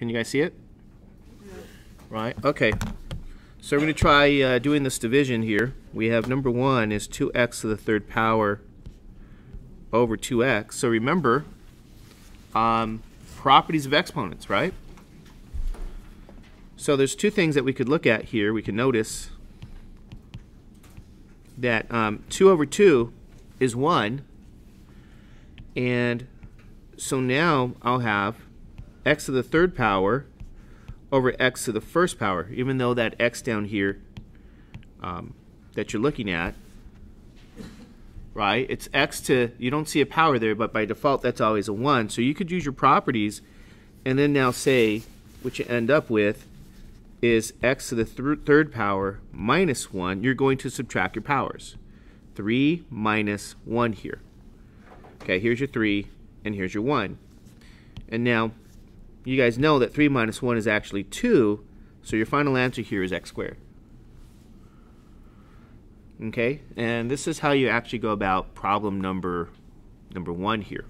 Can you guys see it? Right, okay. So we're going to try doing this division here. We have number 1 is 2x to the third power over 2x. So remember, properties of exponents, right? So there's two things that we could look at here. We can notice that 2 over 2 is 1. And so now I'll have x to the third power over x to the first power, even though that x down here that you're looking at, right, it's x to, you don't see a power there, but by default that's always a 1. So you could use your properties and then now say what you end up with is x to the third power minus 1. You're going to subtract your powers. 3 minus 1 here. Okay, here's your 3 and here's your 1. And now you guys know that 3 minus 1 is actually 2, so your final answer here is x squared. Okay, and this is how you actually go about problem number 1 here.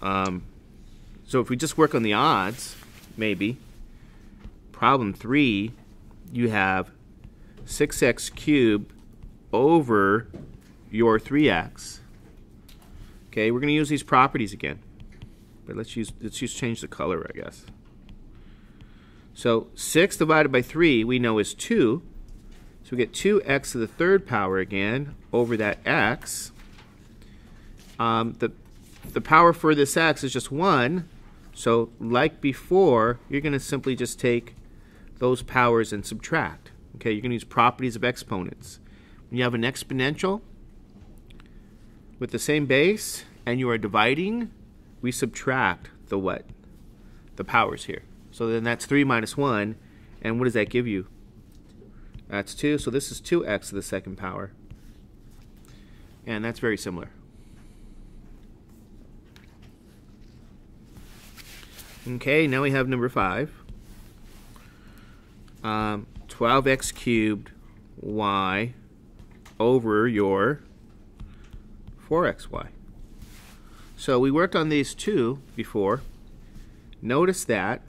So if we just work on the odds, maybe, problem 3, you have 6x cubed over your 3x. Okay, we're going to use these properties again. But let's change the color, I guess. So 6 divided by 3 we know is 2. So we get 2x to the third power again over that x. The power for this x is just 1. So like before, you're going to simply just take those powers and subtract. Okay, you're going to use properties of exponents. When you have an exponential with the same base and you are dividing, we subtract the what? The powers here. So then that's 3 minus 1. And what does that give you? That's 2. So this is 2x to the second power. And that's very similar. Okay, now we have number 5. 12x cubed y over your 4xy. So we worked on these two before. Notice that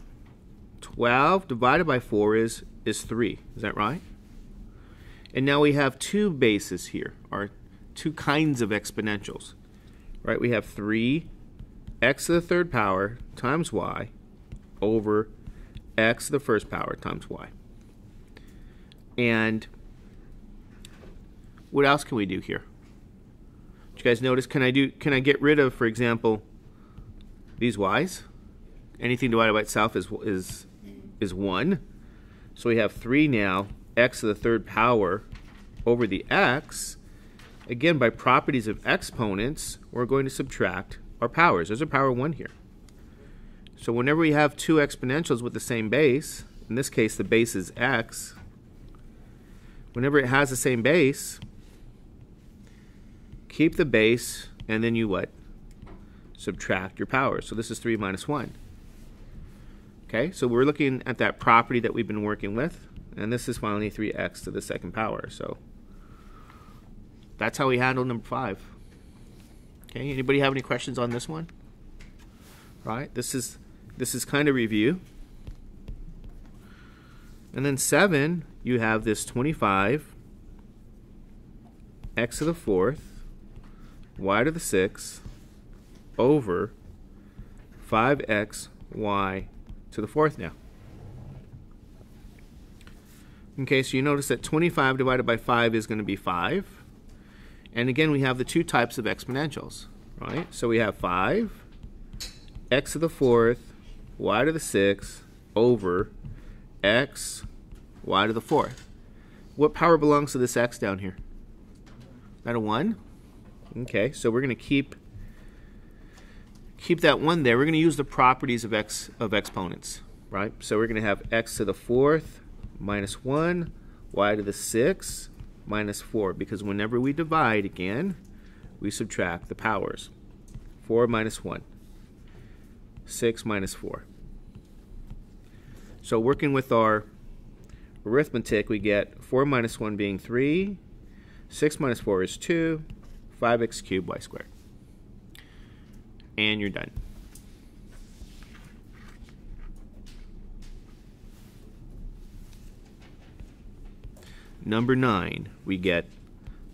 12 divided by 4 is 3. Is that right? And now we have two bases here, or two kinds of exponentials. Right? We have 3x to the third power times y over x to the first power times y. And what else can we do here? Did you guys notice, can I get rid of, for example, these y's? Anything divided by itself is 1. So we have 3 now, x to the third power over the x. Again, by properties of exponents, we're going to subtract our powers. There's a power 1 here. So whenever we have two exponentials with the same base, in this case the base is x, whenever it has the same base, keep the base, and then you what? Subtract your powers. So this is 3 minus 1. Okay, so we're looking at that property that we've been working with, and this is finally 3x to the second power. So that's how we handle number 5. Okay, anybody have any questions on this one? Right, this is kind of review. And then 7, you have this 25 x to the fourth y to the 6th over 5x y to the 4th now. Okay, so you notice that 25 divided by 5 is going to be 5. And again, we have the two types of exponentials, right? So we have 5 x to the 4th y to the 6th over x y to the 4th. What power belongs to this x down here? Is that a 1? Okay, so we're going to keep that 1 there. We're going to use the properties of exponents, right? So we're going to have x to the 4th minus 1, y to the 6th minus 4, because whenever we divide again, we subtract the powers. 4 minus 1, 6 minus 4. So working with our arithmetic, we get 4 minus 1 being 3, 6 minus 4 is 2, 5x cubed y squared. And you're done. number 9, we get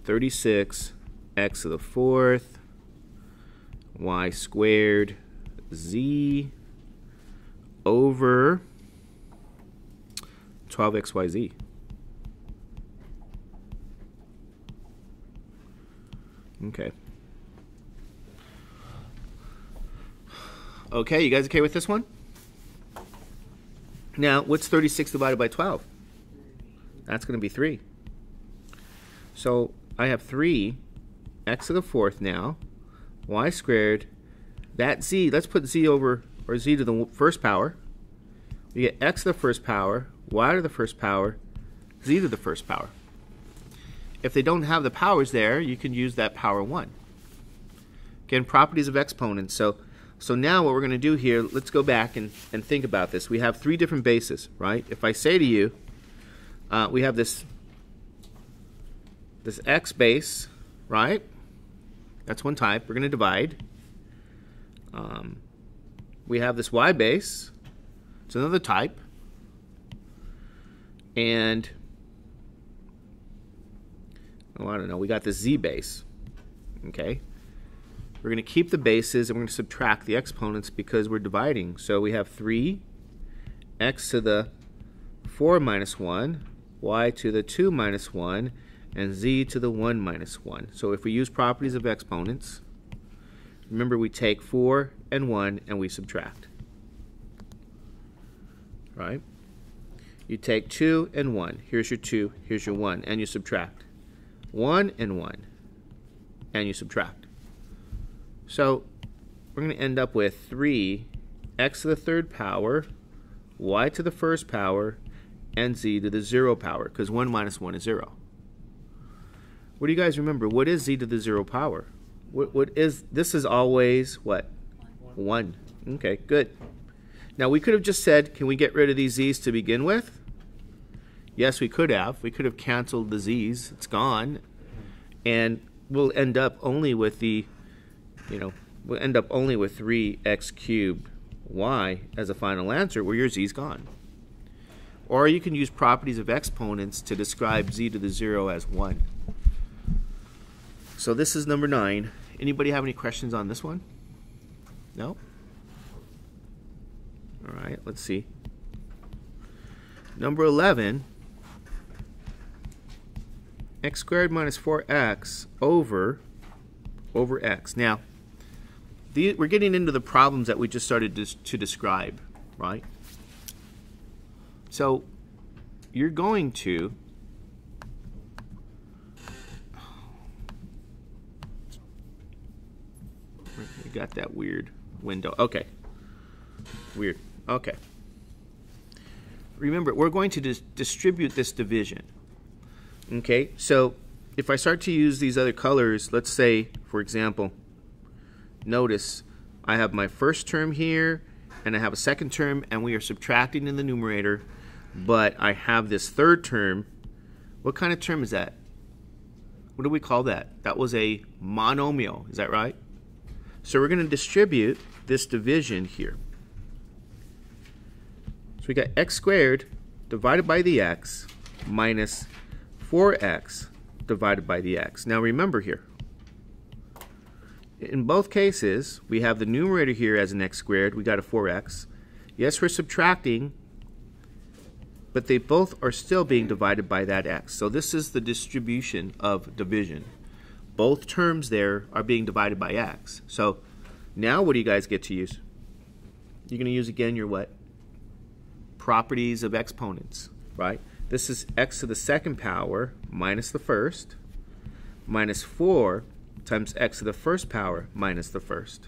36 x to the 4th y squared z over 12xyz. Okay. Okay, you guys okay with this one? Now, what's 36 divided by 12? That's going to be 3. So I have 3 x to the 4th now, y squared, that z, let's put z over, or z to the first power. We get x to the first power, y to the first power, z to the first power. If they don't have the powers there, you can use that power 1. Again, properties of exponents. So now what we're going to do here, let's go back and think about this. We have 3 different bases, right? If I say to you, we have this x base, right? That's one type. We're going to divide. We have this y base. It's another type. And, oh, I don't know, we got this z base. Okay? We're going to keep the bases and we're going to subtract the exponents because we're dividing. So we have 3 x to the 4 minus 1, y to the 2 minus 1, and z to the 1 minus 1. So if we use properties of exponents, remember we take 4 and 1 and we subtract. Right? You take 2 and 1. Here's your 2, here's your 1, and you subtract. 1 and 1, and you subtract. So we're going to end up with 3 x to the 3rd power, y to the 1st power, and z to the 0 power, because 1 minus 1 is 0. What do you guys remember? What is z to the 0 power? What is, this is always what? 1. Okay, good. Now we could have just said, can we get rid of these z's to begin with? Yes, we could have. We could have canceled the z's. It's gone. And we'll end up only with the, we'll end up only with 3x cubed y as a final answer where your z's gone. Or you can use properties of exponents to describe z to the 0 as 1. So this is number 9. Anybody have any questions on this one? No? All right, let's see. Number 11, x squared minus 4x over x. Now, we're getting into the problems that we just started to describe, right? So you're going to you got that weird window. Okay. Weird. Okay. Remember, we're going to distribute this division. Okay, so if I start to use these other colors, let's say, for example, notice I have my first term here, and I have a second term, and we are subtracting in the numerator, but I have this third term. What kind of term is that? What do we call that? That was a monomial. Is that right? So we're going to distribute this division here. So we got x squared divided by the x minus 4x divided by the x. Now remember here, in both cases, we have the numerator here as an x squared. We got a 4x. Yes, we're subtracting, but they both are still being divided by that x. So this is the distribution of division. Both terms there are being divided by x. So now what do you guys get to use? You're going to use again your what? Properties of exponents, right? This is x to the 2nd power minus the 1st minus 4 times x to the 1st power minus the 1st.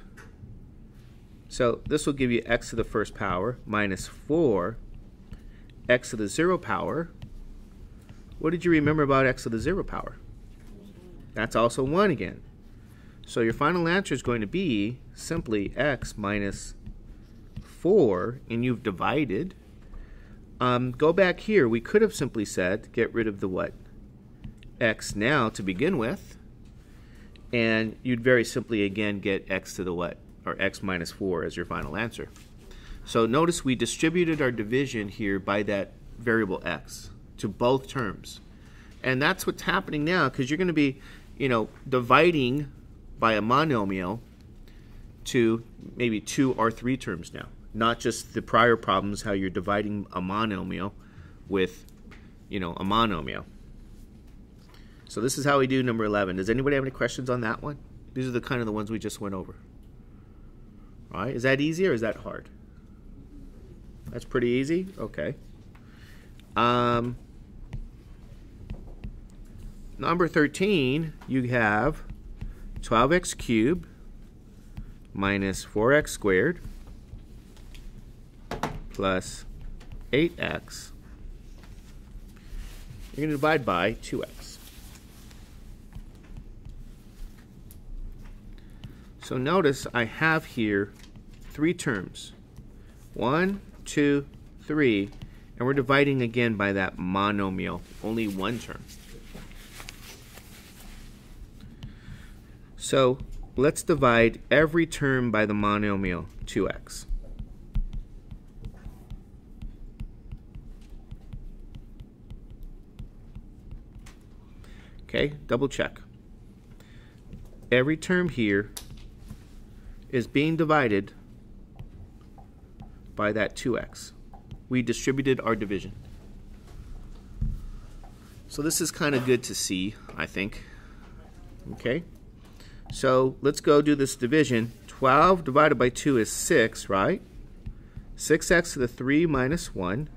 So this will give you x to the 1st power minus 4 x to the 0 power. What did you remember about x to the 0 power? That's also 1 again. So your final answer is going to be simply x minus 4, and you've divided. Go back here. We could have simply said get rid of the what? X now to begin with. And you'd very simply again get x to the what? Or x minus 4 as your final answer. So notice we distributed our division here by that variable x to both terms. And that's what's happening now, because you're going to be, dividing by a monomial to maybe 2 or 3 terms now. Not just the prior problems, how you're dividing a monomial with, a monomial. So this is how we do number 11. Does anybody have any questions on that one? These are the kind of the ones we just went over. All right, is that easy or is that hard? That's pretty easy? Okay. Number 13, you have 12x cubed minus 4x squared plus 8x. You're going to divide by 2x. So notice I have here 3 terms. 1, 2, 3, and we're dividing again by that monomial, only 1 term. So let's divide every term by the monomial 2x. Okay, double check. Every term here is being divided by that 2x. We distributed our division. So this is kind of good to see, I think. Okay, so let's go do this division. 12 divided by 2 is 6, right? 6x to the 3 minus 1.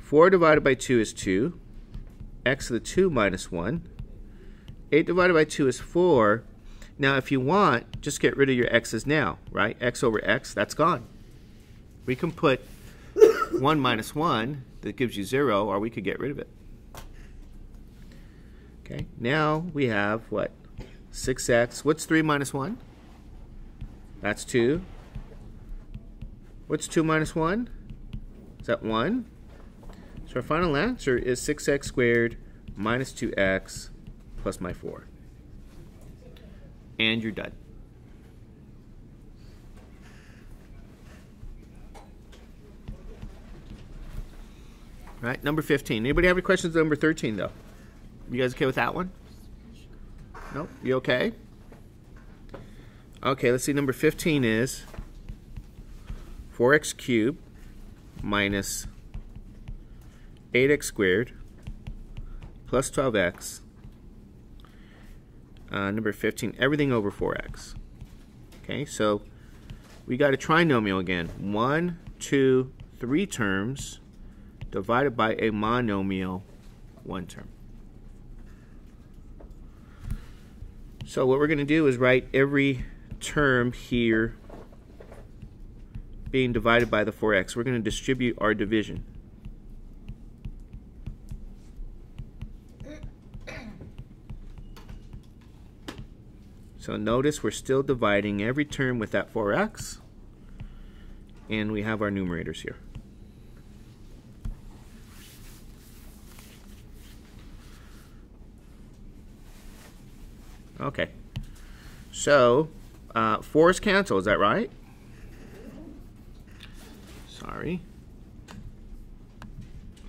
4 divided by 2 is 2. X to the 2 minus 1. 8 divided by 2 is 4. Now if you want, just get rid of your x's now, right? X over x, that's gone. We can put 1 minus 1, that gives you 0, or we could get rid of it. Okay, now we have what? 6x. What's 3 minus 1? That's 2. What's 2 minus 1? Is that 1? So our final answer is 6x squared minus 2x plus my 4. And you're done. All right, number 15. Anybody have any questions on number 13, though? You guys okay with that one? Nope, you okay? Okay, let's see, number 15 is 4x cubed minus 8x squared plus 12x. Number 15, everything over 4x. Okay, so we got a trinomial again. 1, 2, 3 terms divided by a monomial 1 term. So what we're going to do is write every term here being divided by the 4x. We're going to distribute our division. So notice we're still dividing every term with that 4x, and we have our numerators here. Okay, so 4's cancel, is that right? Sorry.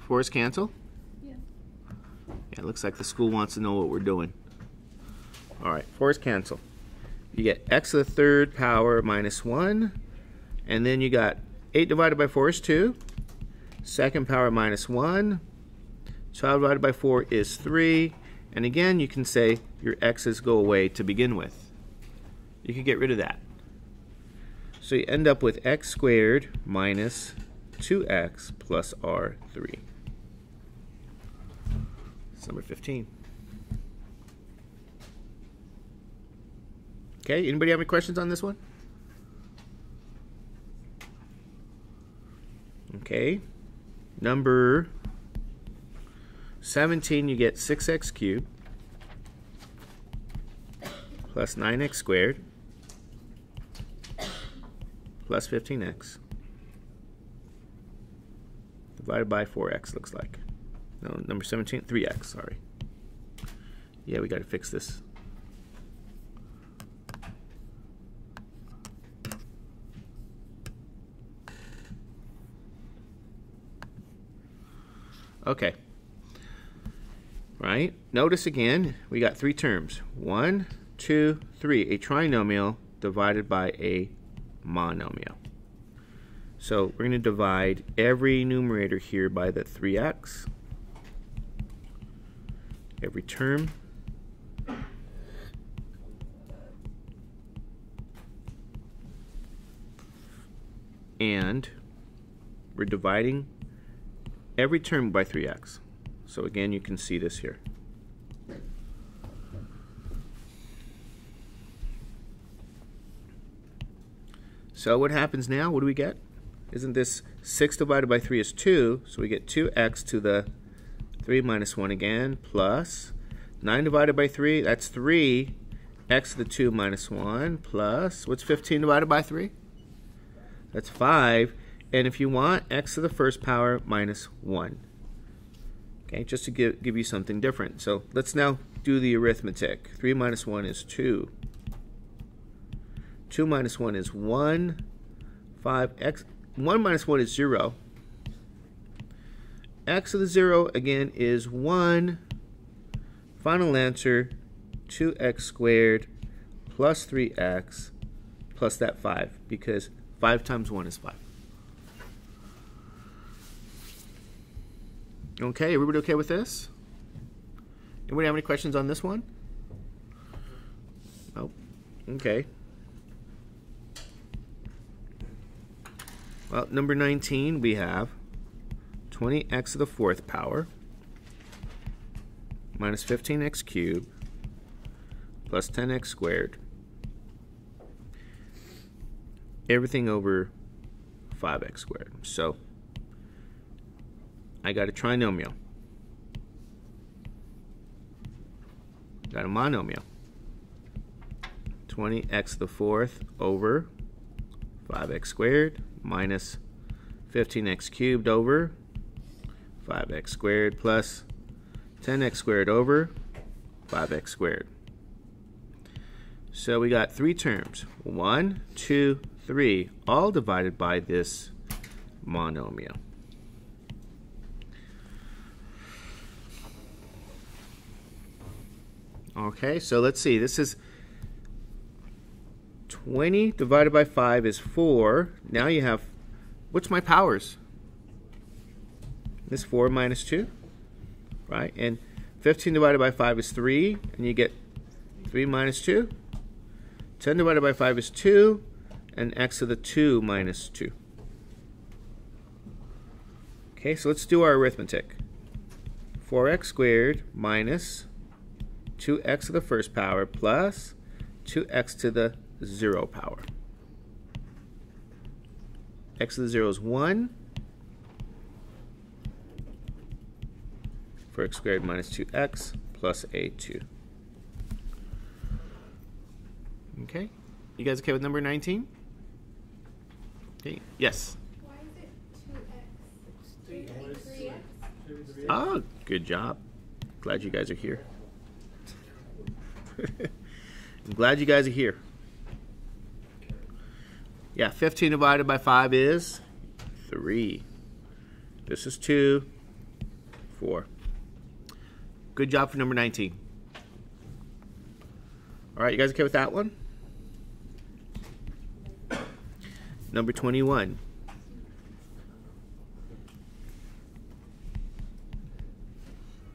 4's cancel? Yeah. Yeah, it looks like the school wants to know what we're doing. All right, 4's cancel. You get x to the 3rd power minus 1, and then you got 8 divided by 4 is 2, 2nd power minus 1, 12 divided by 4 is 3, and again you can say your x's go away to begin with. You can get rid of that. So you end up with x squared minus 2x plus r3. That's number 15. Okay, anybody have any questions on this one? Okay, number 17, you get 6x cubed plus 9x squared plus 15x divided by 4x, looks like. No, number 17, 3x, sorry. Yeah, we got to fix this. Okay. right? Notice again, we got three terms. 1, 2, 3. A trinomial divided by a monomial. So we're going to divide every numerator here by the 3x. Every term. And we're dividing every term by 3x. So again, you can see this here. So what happens now? What do we get? Isn't this 6 divided by 3 is 2, so we get 2x to the 3 minus 1 again, plus 9 divided by 3, that's 3, x to the 2 minus 1, plus, what's 15 divided by 3? That's 5, and if you want, x to the first power minus 1. Okay, just to give you something different. So let's now do the arithmetic. 3 minus 1 is 2. 2 minus 1 is 1. 5x, 1 minus 1 is 0. X to the 0 again is 1. Final answer, 2x squared plus 3x plus that 5, because 5 times 1 is 5. Okay, everybody okay with this? Anybody have any questions on this one? Nope. Okay. Well, number 19, we have 20x to the 4th power minus 15x cubed plus 10x squared. Everything over 5x squared. So I got a trinomial. Got a monomial. 20x to the 4th over 5x squared minus 15x cubed over 5x squared plus 10x squared over 5x squared. So we got three terms. 1, 2, 3, all divided by this monomial. Okay, so let's see. This is 20 divided by 5 is 4. Now you have, what's my powers? This 4 minus 2, right? And 15 divided by 5 is 3, and you get 3 minus 2. 10 divided by 5 is 2, and x to the 2 minus 2. Okay, so let's do our arithmetic. 4x squared minus 2x to the first power plus 2x to the 0 power. X to the 0 is 1. 4x squared minus 2x plus a 2. Okay, you guys okay with number 19? Okay, yes. Why is it 2x? Oh, good job. Glad you guys are here. I'm glad you guys are here. Yeah, 15 divided by 5 is 3. This is 2, 4. Good job for number 19. All right, you guys okay with that one? Number 21.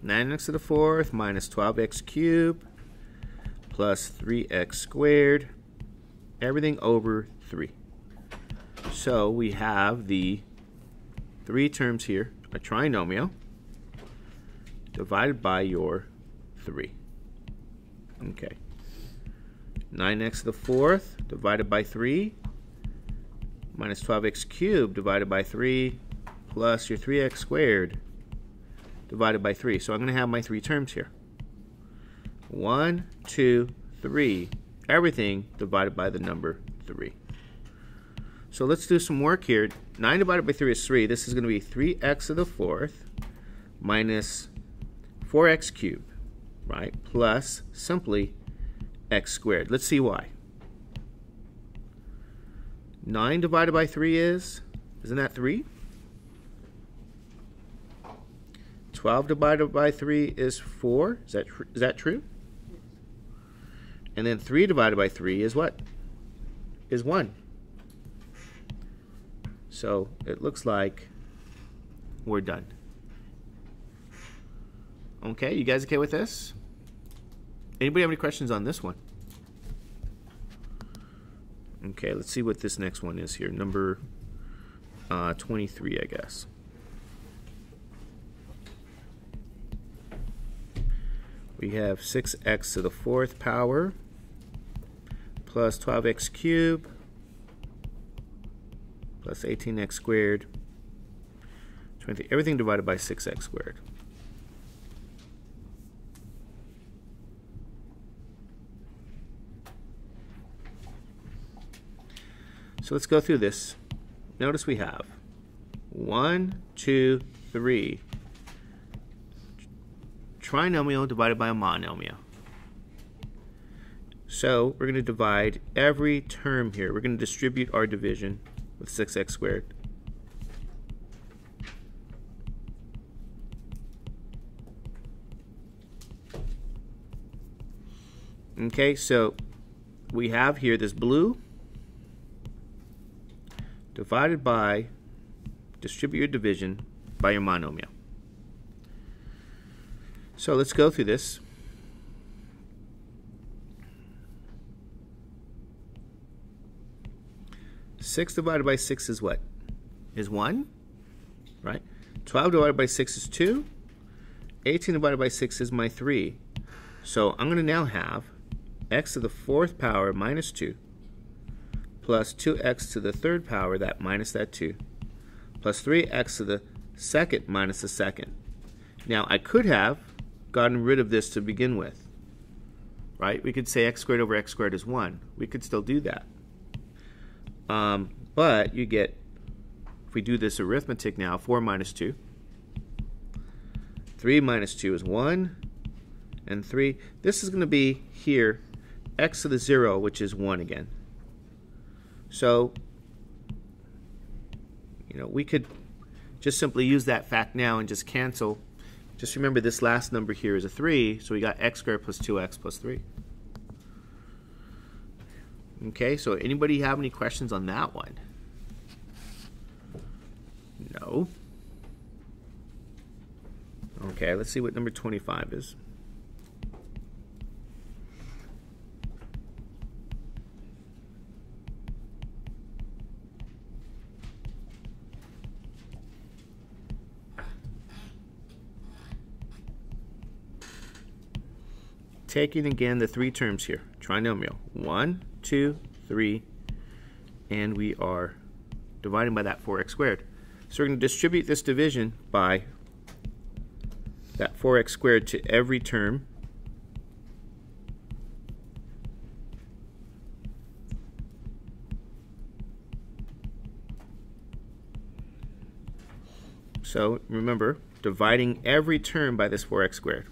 Nine x to the 4th minus 12x cubed plus 3x squared. Everything over 3. So we have the three terms here, a trinomial divided by your 3. Okay. 9x to the 4th divided by 3 minus 12x cubed divided by 3 plus your 3x squared divided by 3. So I'm going to have my three terms here. 1, 2, 3. Everything divided by the number 3. So let's do some work here. 9 divided by 3 is 3. This is going to be 3x to the 4th minus 4x cubed, right? Plus simply x squared. Let's see why. 9 divided by 3 is, isn't that 3? 12 divided by 3 is 4. Is that true? And then 3 divided by 3 is what? Is 1. So it looks like we're done. Okay, you guys okay with this? Anybody have any questions on this one? Okay, let's see what this next one is here. Number 23, I guess. We have 6x to the 4th power plus 12x cubed plus 18x squared. Everything divided by 6x squared. So let's go through this. Notice we have 1, 2, 3. Trinomial divided by a monomial. So we're going to divide every term here. We're going to distribute our division with 6x squared. Okay, so we have here this blue divided by, distribute your division by your monomial. So let's go through this. Six divided by 6 is what? Is 1, right? 12 divided by 6 is 2. 18 divided by 6 is my 3. So I'm going to now have x to the 4th power minus 2 plus 2x to the 3rd power, that minus that 2, plus 3x to the 2nd minus the 2nd. Now I could have gotten rid of this to begin with, right? We could say x squared over x squared is 1. We could still do that. But you get, if we do this arithmetic now, 4 minus 2. 3 minus 2 is 1. And 3, this is going to be here, x to the 0, which is 1 again. So, we could just simply use that fact now and just cancel. Just remember this last number here is a 3, so we got x squared plus 2x plus 3. Okay, so anybody have any questions on that one? No. Okay, let's see what number 25 is. Taking again the 3 terms here, trinomial, 1, 2, 3, and we are dividing by that 4x squared. So we're going to distribute this division by that 4x squared to every term. So remember, dividing every term by this 4x squared.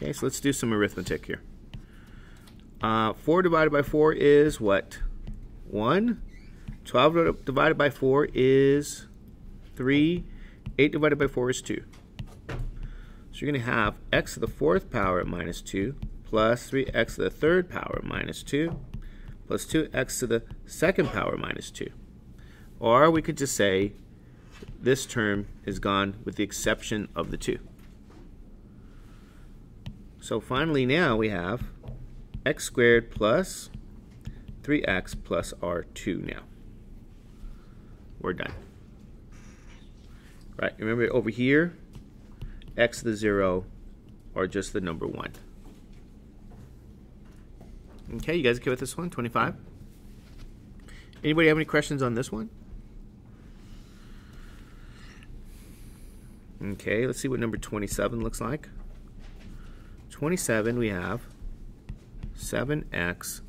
Okay, so let's do some arithmetic here. 4 divided by 4 is what? 1. 12 divided by 4 is 3. 8 divided by 4 is 2. So you're going to have x to the 4th power minus 2 plus 3x to the 3rd power minus 2 plus 2x to the 2nd power minus 2. Or we could just say this term is gone with the exception of the 2. So finally now we have x squared plus 3x plus r2 now. We're done. Right, remember over here, x to the 0 or just the number 1. Okay, you guys okay with this one, 25? Anybody have any questions on this one? Okay, let's see what number 27 looks like. 27, we have 7x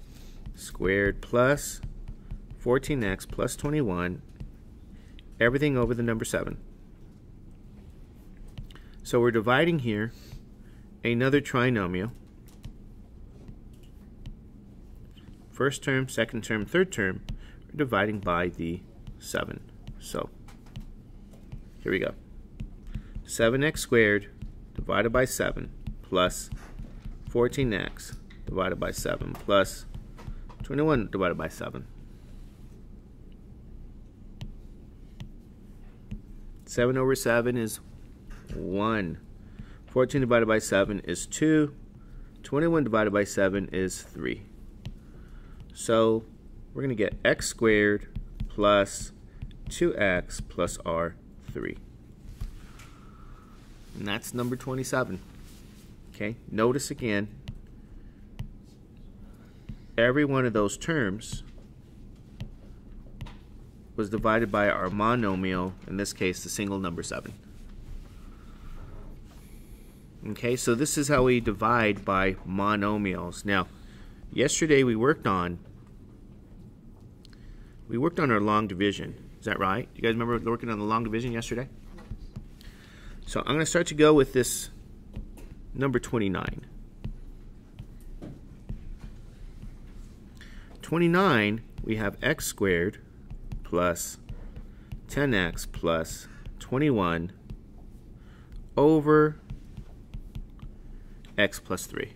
squared plus 14x plus 21, everything over the number 7. So we're dividing here another trinomial. First term, second term, third term, we're dividing by the 7. So Here we go. 7x squared divided by 7 plus 14x divided by 7 plus 21 divided by 7. 7 over 7 is 1. 14 divided by 7 is 2. 21 divided by 7 is 3. So we're going to get x squared plus 2x plus r3. And that's number 27. Okay, notice again, every one of those terms was divided by our monomial, in this case the single number 7. Okay, so this is how we divide by monomials. Now, yesterday we worked on our long division. Is that right? You guys remember working on the long division yesterday? So I'm going to start to go with this number 29. 29, we have x squared plus 10x plus 21 over x plus 3.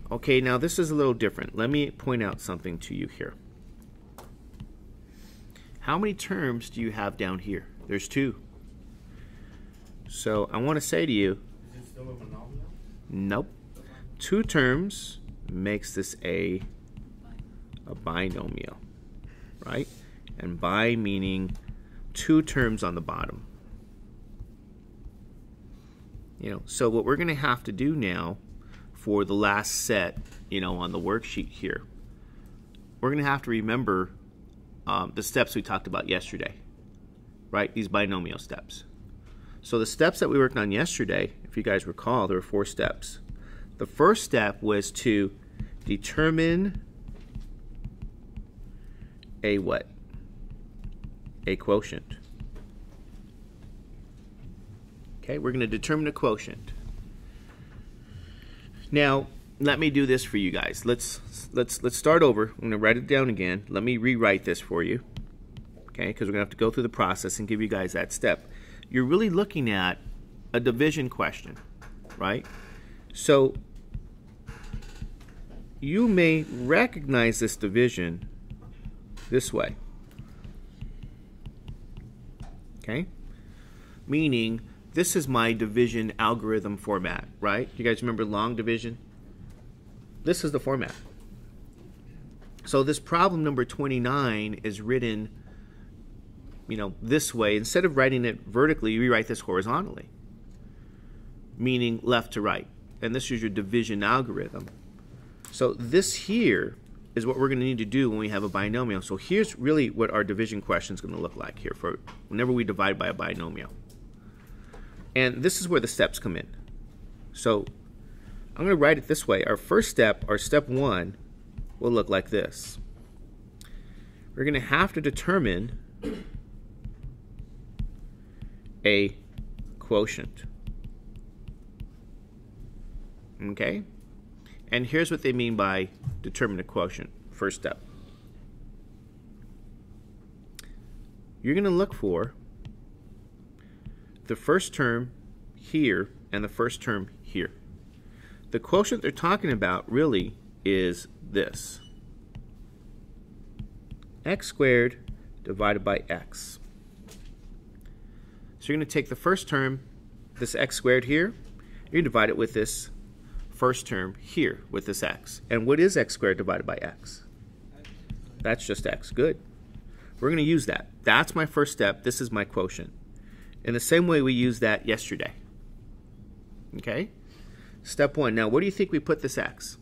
Okay, now this is a little different. Let me point out something to you here. How many terms do you have down here? There's 2. So I want to say to you, is it still a monomial? Nope. 2 terms makes this a binomial, right? And bi meaning 2 terms on the bottom. So what we're going to have to do now for the last set, on the worksheet here, we're going to have to remember the steps we talked about yesterday, right? These binomial steps. So the steps that we worked on yesterday, if you guys recall, there were 4 steps. The first step was to determine a what? A quotient. Okay, we're going to determine a quotient. Now, let me do this for you guys. Let's start over. I'm going to write it down again. Let me rewrite this for you. Okay, because we're going to have to go through the process and give you guys that step. You're really looking at a division question, right? So you may recognize this division this way. Okay? Meaning this is my division algorithm format, right? You guys remember long division? This is the format. So this problem number 29 is written, this way. Instead of writing it vertically, you rewrite this horizontally, meaning left to right. And this is your division algorithm. So this here is what we're going to need to do when we have a binomial. So here's really what our division question is going to look like here for whenever we divide by a binomial. And this is where the steps come in. So I'm going to write it this way. Our first step, our step 1, will look like this. We're going to have to determine a quotient. Okay? And here's what they mean by determine a quotient. First step. You're going to look for the first term here and the first term here. The quotient they're talking about really is this. X squared divided by x. So you're going to take the first term, this x squared here, you're going to divide it with this first term here with this x. And what is x squared divided by x? That's just x. Good. We're going to use that. That's my first step. This is my quotient. In the same way we used that yesterday. Okay? Step 1. Now, where do you think we put this x?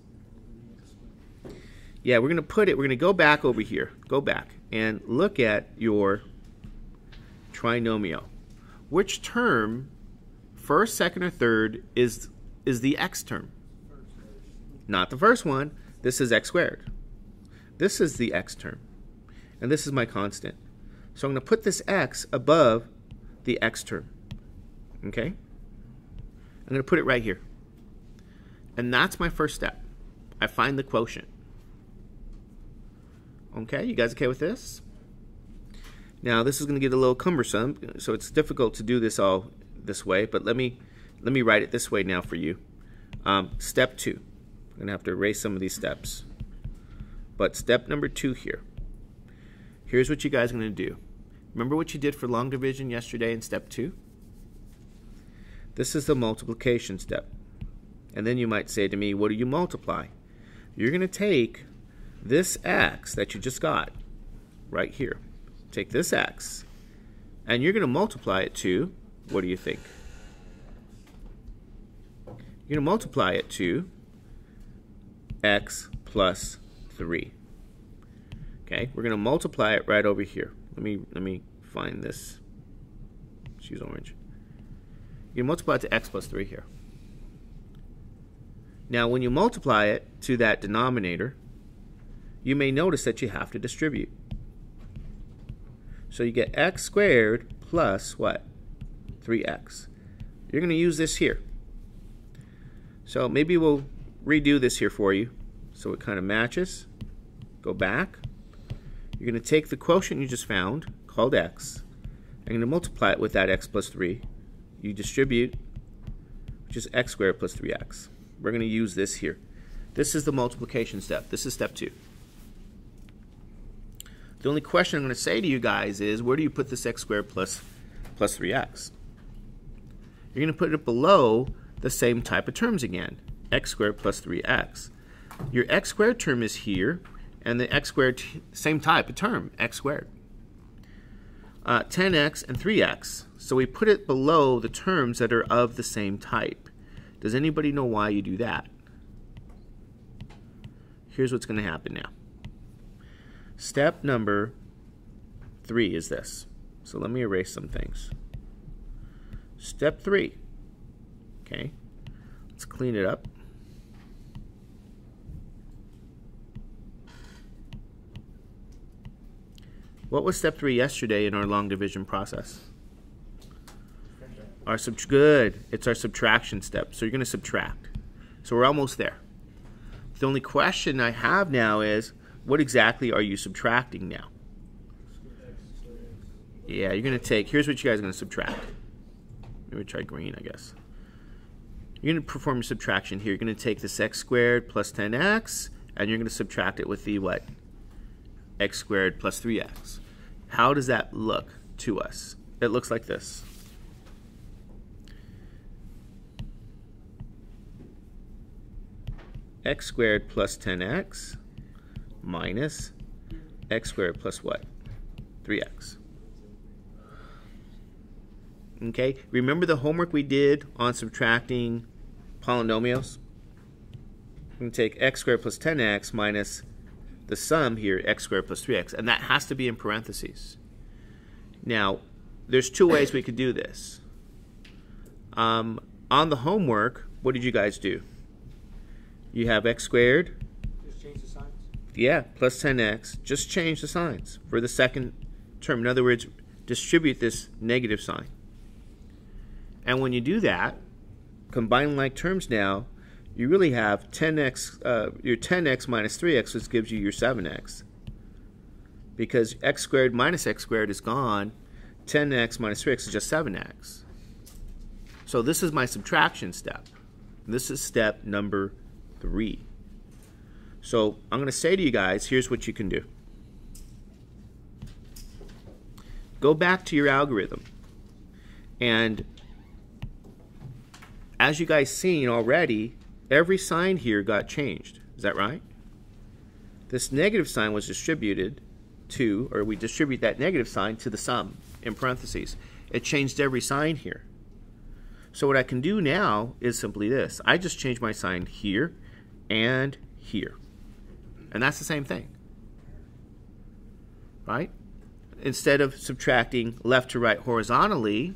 Yeah, we're going to go back over here. Go back and look at your trinomial. Which term, first, second, or third, is the x term? Not the first one. This is x squared. This is the x term. And this is my constant. So I'm going to put this x above the x term. Okay? I'm going to put it right here. And that's my first step. I find the quotient. Okay, you guys okay with this? Now this is going to get a little cumbersome, so it's difficult to do this all this way, but let me write it this way now for you. Step 2. I'm going to have to erase some of these steps. But step number 2 here. Here's what you guys are going to do. Remember what you did for long division yesterday in step 2? This is the multiplication step. And then you might say to me, what do you multiply? You're going to take this x that you just got right here. Take this x, and you're going to multiply it to, what do you think? You're going to multiply it to x plus 3. Okay, we're going to multiply it right over here. Let me find this. Let's use orange. You multiply it to x plus 3 here. Now, when you multiply it to that denominator, you may notice that you have to distribute. So you get x squared plus what? 3x. You're going to use this here. So maybe we'll redo this here for you so it kind of matches. Go back. You're going to take the quotient you just found, called x, and you're going to multiply it with that x plus 3. You distribute, which is x squared plus 3x. We're going to use this here. This is the multiplication step. This is step 2. The only question I'm going to say to you guys is, where do you put this x squared plus 3x? You're going to put it below the same type of terms again, x squared plus 3x. Your x squared term is here, and the x squared, same type of term, x squared. 10x and 3x. So we put it below the terms that are of the same type. Does anybody know why you do that? Here's what's going to happen now. Step number 3 is this. So let me erase some things. Step 3. Okay. Let's clean it up. What was step 3 yesterday in our long division process? Good. It's our subtraction step. So you're going to subtract. So we're almost there. The only question I have now is, what exactly are you subtracting now? Yeah, you're going to take, here's what you guys are going to subtract. Maybe try green, I guess. You're going to perform your subtraction here. You're going to take this x squared plus 10x, and you're going to subtract it with the what? X squared plus 3x. How does that look to us? It looks like this. X squared plus 10x minus x squared plus what? 3x. Okay, remember the homework we did on subtracting polynomials? We're going to take x squared plus 10x minus the sum here, x squared plus 3x, and that has to be in parentheses. Now, there's 2 ways we could do this. On the homework, what did you guys do? You have x squared. Just change the signs? Yeah, plus 10x. Just change the signs for the second term. In other words, distribute this negative sign. And when you do that, combining like terms now, you really have 10x, your 10x minus 3x, which gives you your 7x. Because x squared minus x squared is gone, 10x minus 3x is just 7x. So this is my subtraction step. This is step number 3. So I'm going to say to you guys, here's what you can do. Go back to your algorithm. And as you guys seen already, every sign here got changed. Is that right? This negative sign was distributed to, or we distribute that negative sign to the sum in parentheses. It changed every sign here. So what I can do now is simply this. I just change my sign here and here. And that's the same thing. Right? Instead of subtracting left to right horizontally,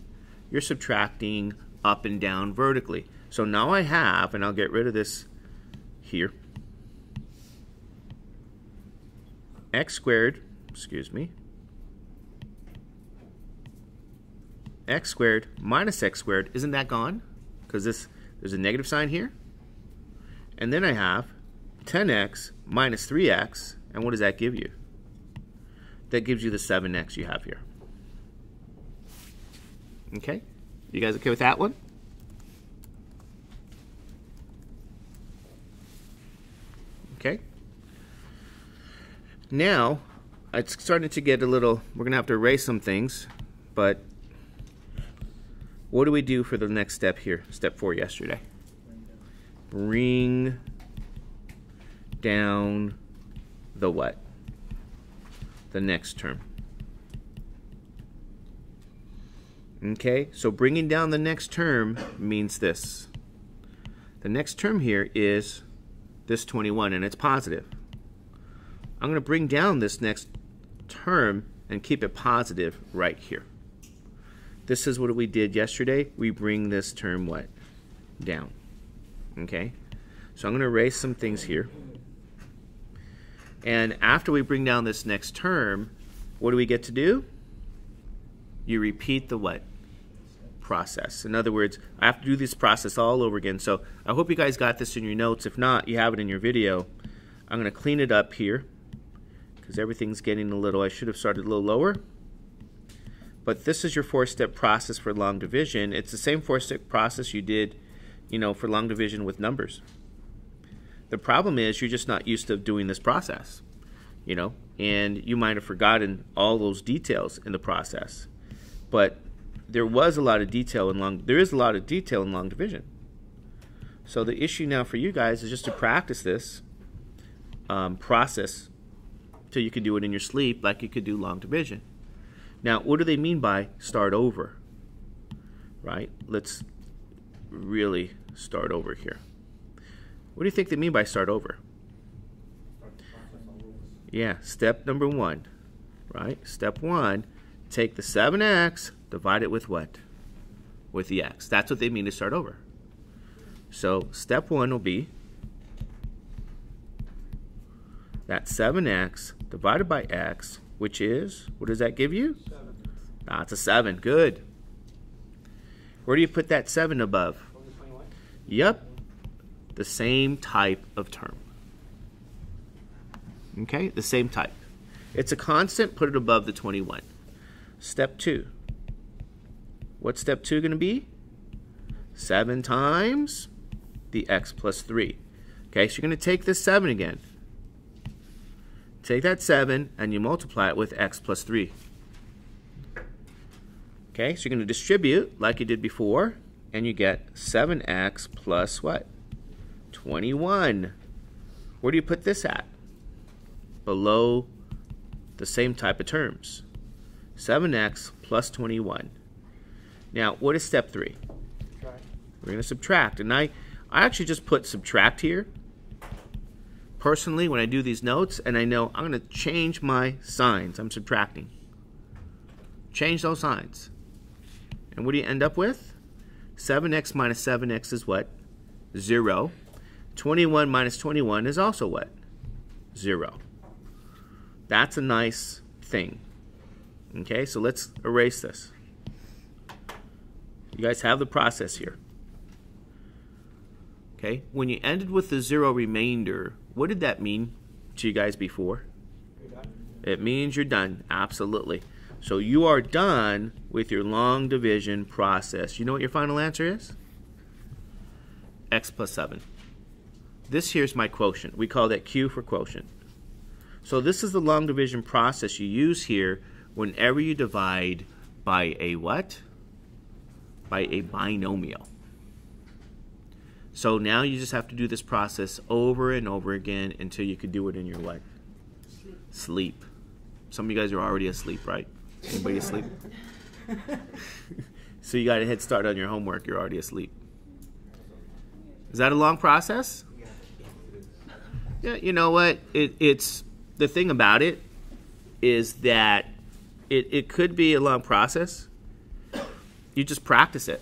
you're subtracting up and down vertically. So now I have, and I'll get rid of this here, x squared, x squared minus x squared, isn't that gone? Because there's a negative sign here. And then I have 10x minus 3x, and what does that give you? That gives you the 7x you have here. Okay? You guys okay with that one? Okay. Now, it's starting to get a little, we're going to have to erase some things, but what do we do for the next step here? Step 4 yesterday. Bring down the what? The next term. Okay, so bringing down the next term means this. The next term here is this 21, and it's positive. I'm going to bring down this next term and keep it positive right here. This is what we did yesterday. We bring this term what? Down. Okay? So I'm going to erase some things here. And after we bring down this next term, what do we get to do? You repeat the what? Process. In other words, I have to do this process all over again. So I hope you guys got this in your notes. If not, you have it in your video. I'm going to clean it up here because everything's getting a little, I should have started a little lower. But this is your 4-step process for long division. It's the same 4-step process you did, for long division with numbers. The problem is you're just not used to doing this process, and you might have forgotten all those details in the process. But there is a lot of detail in long division. So the issue now for you guys is just to practice this process till you can do it in your sleep like you could do long division. Now, what do they mean by start over? Right? Let's really start over here. What do you think they mean by start over? Yeah, step number 1, right? Step 1, take the 7x, divide it with what? With the x. That's what they mean to start over. So step 1 will be that 7x divided by x, which is, what does that give you? 7. That's a 7. Good. Where do you put that 7 above? 21. Yep. The same type of term. Okay? The same type. It's a constant, put it above the 21. Step 2. What's step 2 going to be? 7 times the x plus 3. Okay, so you're going to take this 7 again. Take that 7 and you multiply it with x plus 3. Okay, so you're going to distribute like you did before, and you get 7x plus what? 21. Where do you put this at? Below the same type of terms. 7x plus 21. Now, what is step 3? Subtract. We're going to subtract. And I actually just put subtract here. Personally, when I do these notes, and I know I'm going to change my signs. I'm subtracting. Change those signs. And what do you end up with? 7x minus 7x is what? 0. 21 minus 21 is also what? 0. That's a nice thing. Okay, so let's erase this. You guys have the process here. Okay, when you ended with the 0 remainder, what did that mean to you guys before? You're done. It means you're done, absolutely. So you are done with your long division process. You know what your final answer is? X plus 7. This here's my quotient. We call that Q for quotient. So this is the long division process you use here whenever you divide by a what? By a binomial. So now you just have to do this process over and over again until you can do it in your what? Sleep. Some of you guys are already asleep, right? Anybody asleep? So you got a head start on your homework. You're already asleep. Is that a long process? Yeah, you know what? It's the thing about it is that it could be a long process. You just practice it.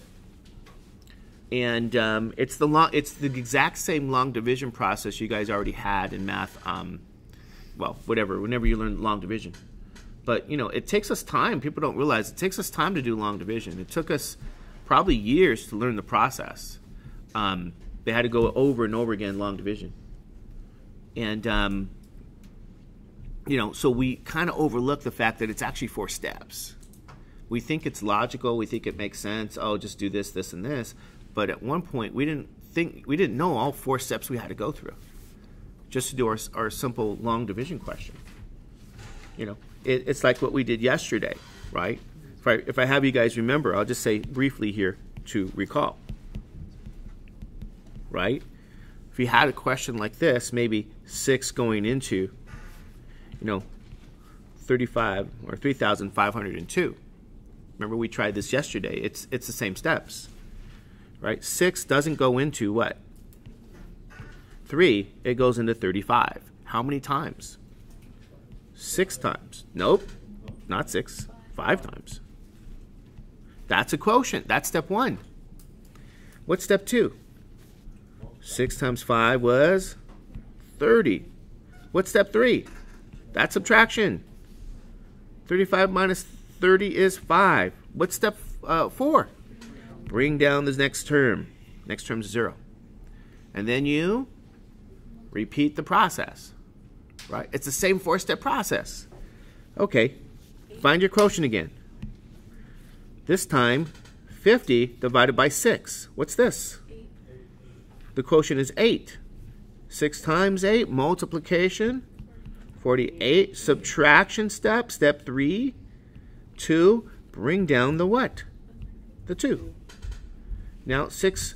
And it's the exact same long division process you guys already had in math. Well, whenever you learn long division. But it takes us time. People don't realize it takes us time to do long division. It took us probably years to learn the process. They had to go over and over again long division. And so we kind of overlook the fact that it's actually 4 steps. We think it's logical. We think it makes sense. Oh, just do this, this, and this. But at one point, we didn't know all 4 steps we had to go through just to do our simple long division question. You know, it's like what we did yesterday, right? If I have you guys remember, I'll just say briefly here to recall, right? If you had a question like this, maybe 6 going into, 35 or 3,502. Remember we tried this yesterday. It's the same steps, right? 6 doesn't go into what? 3, it goes into 35. How many times? 6 times. Nope, not 6, 5 times. That's a quotient. That's step 1. What's step 2? 6 times 5 was 30. What's step 3? That's subtraction. 35 minus 30 is 5. What's step 4? Bring down this next term. Next term is 0. And then you repeat the process. Right? It's the same 4-step process. Okay, find your quotient again. This time, 50 divided by 6. What's this? 8. The quotient is 8. 6 times 8, multiplication, 48. Subtraction step, step 3. 2, bring down the what? The 2. Now, 6,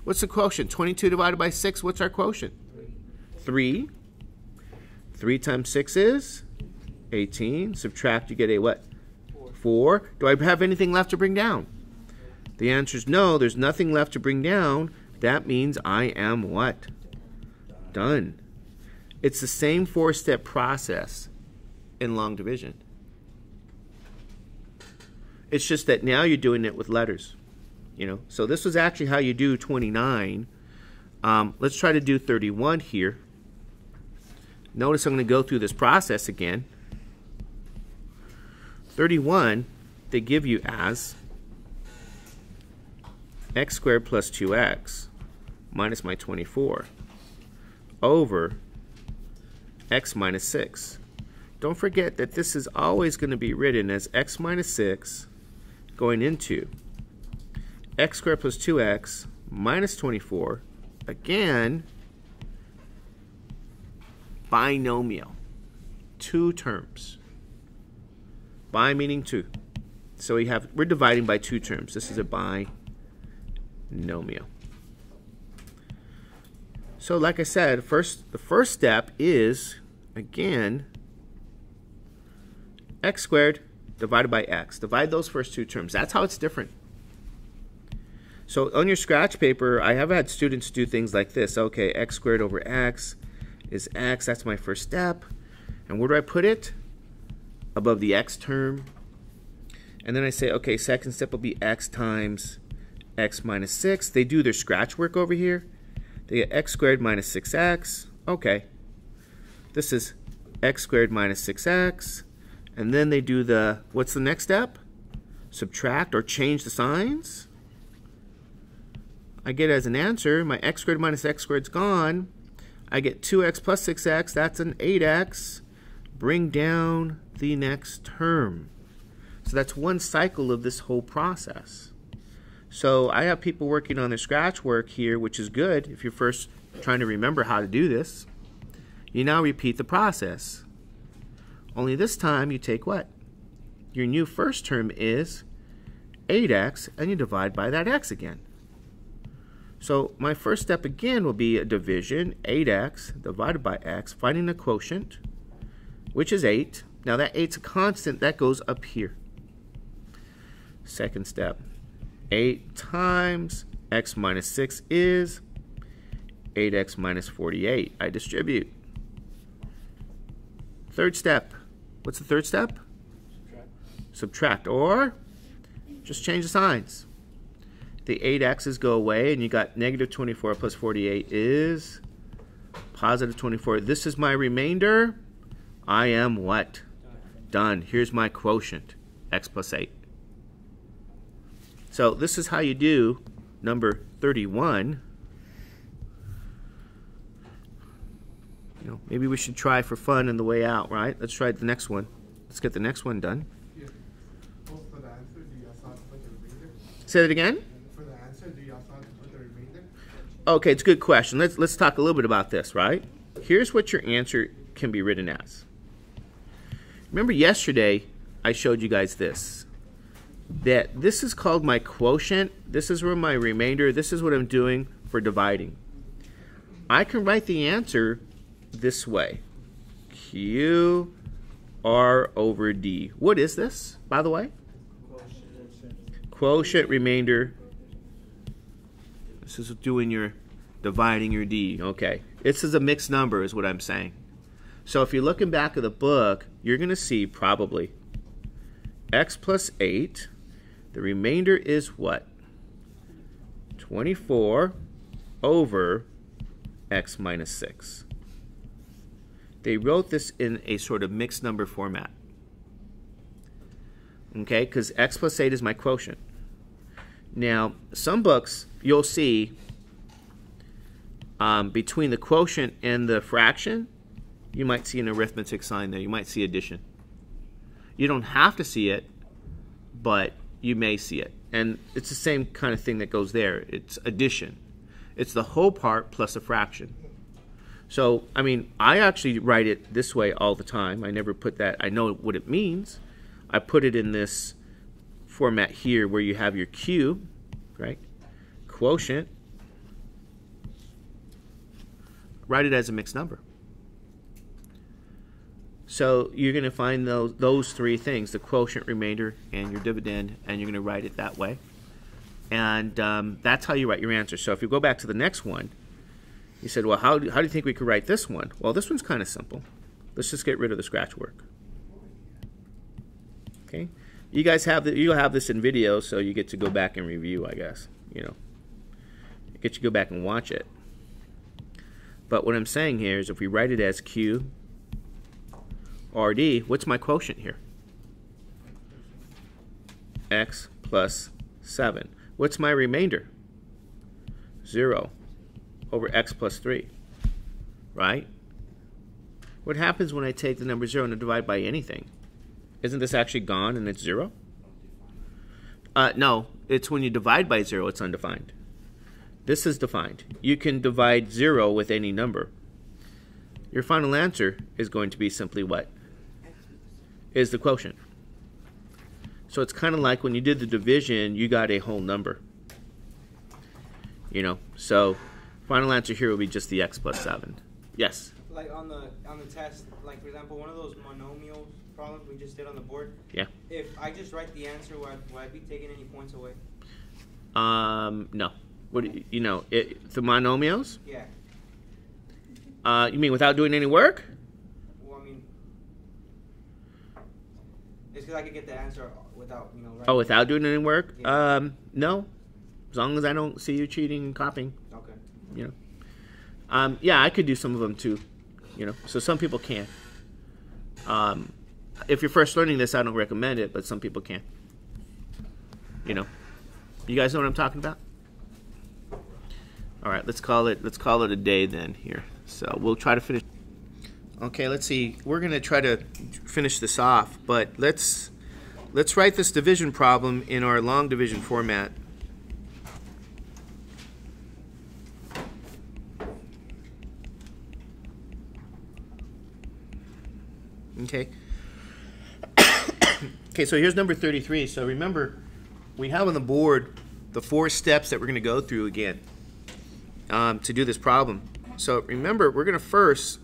what's the quotient? 22 divided by 6, what's our quotient? 3. 3 times 6 is 18. Subtract, you get a what? 4. Do I have anything left to bring down? The answer is no, there's nothing left to bring down. That means I am what? Done. It's the same 4-step process in long division. It's just that now you're doing it with letters. So this was actually how you do 29. Let's try to do 31 here. Notice I'm going to go through this process again. 31, they give you as x squared plus 2x minus my 24 over x minus 6. Don't forget that this is always going to be written as x minus 6 going into x squared plus 2x minus 24, again, binomial, 2 terms. Bi meaning 2. So we're dividing by 2 terms. This is a binomial. So like I said, the first step is, again, x squared divided by x. Divide those first 2 terms. That's how it's different. So on your scratch paper, I have had students do things like this. Okay, x squared over x is x. That's my first step. And where do I put it? Above the x term. And then I say, okay, second step will be x times x minus 6. They do their scratch work over here. They get x squared minus 6x. Okay. This is x squared minus 6x. And then they do what's the next step? Subtract or change the signs. I get as an answer, my x squared minus x squared is gone. I get 2x plus 6x, that's an 8x. Bring down the next term. So that's one cycle of this whole process. So I have people working on their scratch work here, which is good if you're first trying to remember how to do this. You now repeat the process. Only this time you take what? Your new first term is 8x, and you divide by that x again. So my first step again will be a division, 8x divided by x, finding the quotient, which is 8. Now that 8's a constant, that goes up here. Second step, 8 times x minus 6 is 8x minus 48. I distribute. Third step, what's the third step? Subtract, or just change the signs. The 8x's go away, and you got negative 24 plus 48 is positive 24. This is my remainder. I am what? Done. Here's my quotient, x plus 8. So this is how you do number 31. Maybe we should try for fun on the way out, right? Let's try the next one. Let's get the next one done. Yeah. For the answer, Say that again? For the answer, do you also have to put the remainder? Okay, it's a good question. Let's talk a little bit about this, right? Here's what your answer can be written as. Remember yesterday I showed you guys this. That this is called my quotient. This is where my remainder. This is what I'm doing for dividing. I can write the answer this way. Q R over D. What is this, by the way? Quotient remainder. This is doing your dividing your D. Okay. This is a mixed number is what I'm saying. So if you're looking back at the book, you're going to see probably x plus 8. The remainder is what? 24 over x minus 6. They wrote this in a sort of mixed number format. Okay, because x plus 8 is my quotient. Now, some books you'll see between the quotient and the fraction, you might see an arithmetic sign there. You might see addition. You don't have to see it, but you may see it. And it's the same kind of thing that goes there. It's addition. It's the whole part plus a fraction. So, I mean, I actually write it this way all the time. I never put that. I know what it means. I put it in this format here where you have your cube, right? Quotient. Write it as a mixed number. So you're going to find those three things, the quotient, remainder, and your dividend, and you're going to write it that way. And that's how you write your answer. So if you go back to the next one, you said, well, how do you think we could write this one? Well, this one's kind of simple. Let's just get rid of the scratch work. Okay? You guys you'll have this in video, so you get to go back and review, I guess. You know, get you to go back and watch it. But what I'm saying here is if we write it as Q RD, what's my quotient here? X plus 7. What's my remainder? 0 over x plus 3. Right? What happens when I take the number 0 and divide by anything? Isn't this actually gone and it's 0? No, it's when you divide by 0, it's undefined. This is defined. You can divide 0 with any number. Your final answer is going to be simply what? Is the quotient. So it's kind of like when you did the division, you got a whole number. You know, so final answer here will be just the x plus 7. Yes? Like on the test, like for example, one of those monomial problems we just did on the board. Yeah. If I just write the answer, would I be taking any points away? No. What do you know? The monomials? Yeah. You mean without doing any work? Well, I mean, it's because I could get the answer without, you know, writing. Oh, without doing any work? Yeah. No. As long as I don't see you cheating and copying. Okay. You know. Yeah, I could do some of them too. You know, so some people can. If you're first learning this, I don't recommend it, but some people can. You know. You guys know what I'm talking about? All right, let's call it a day then here. So we'll try to finish. Okay, let's see. We're going to try to finish this off, but let's write this division problem in our long division format. Okay. Okay, so here's number 33. So remember, we have on the board the 4 steps that we're going to go through again to do this problem. So remember, we're going to first,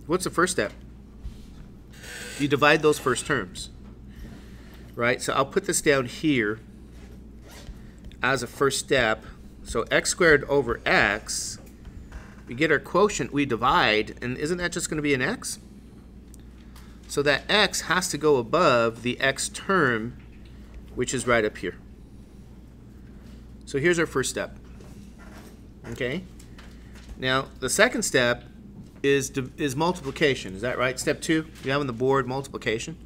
what's the first step? You divide those first terms, right? So I'll put this down here as a first step. So x squared over x, we get our quotient, we divide, and isn't that just going to be an x? So that x has to go above the x term, which is right up here. So here's our first step. Okay? Now, the second step is multiplication. Is that right? Step 2, you have on the board multiplication.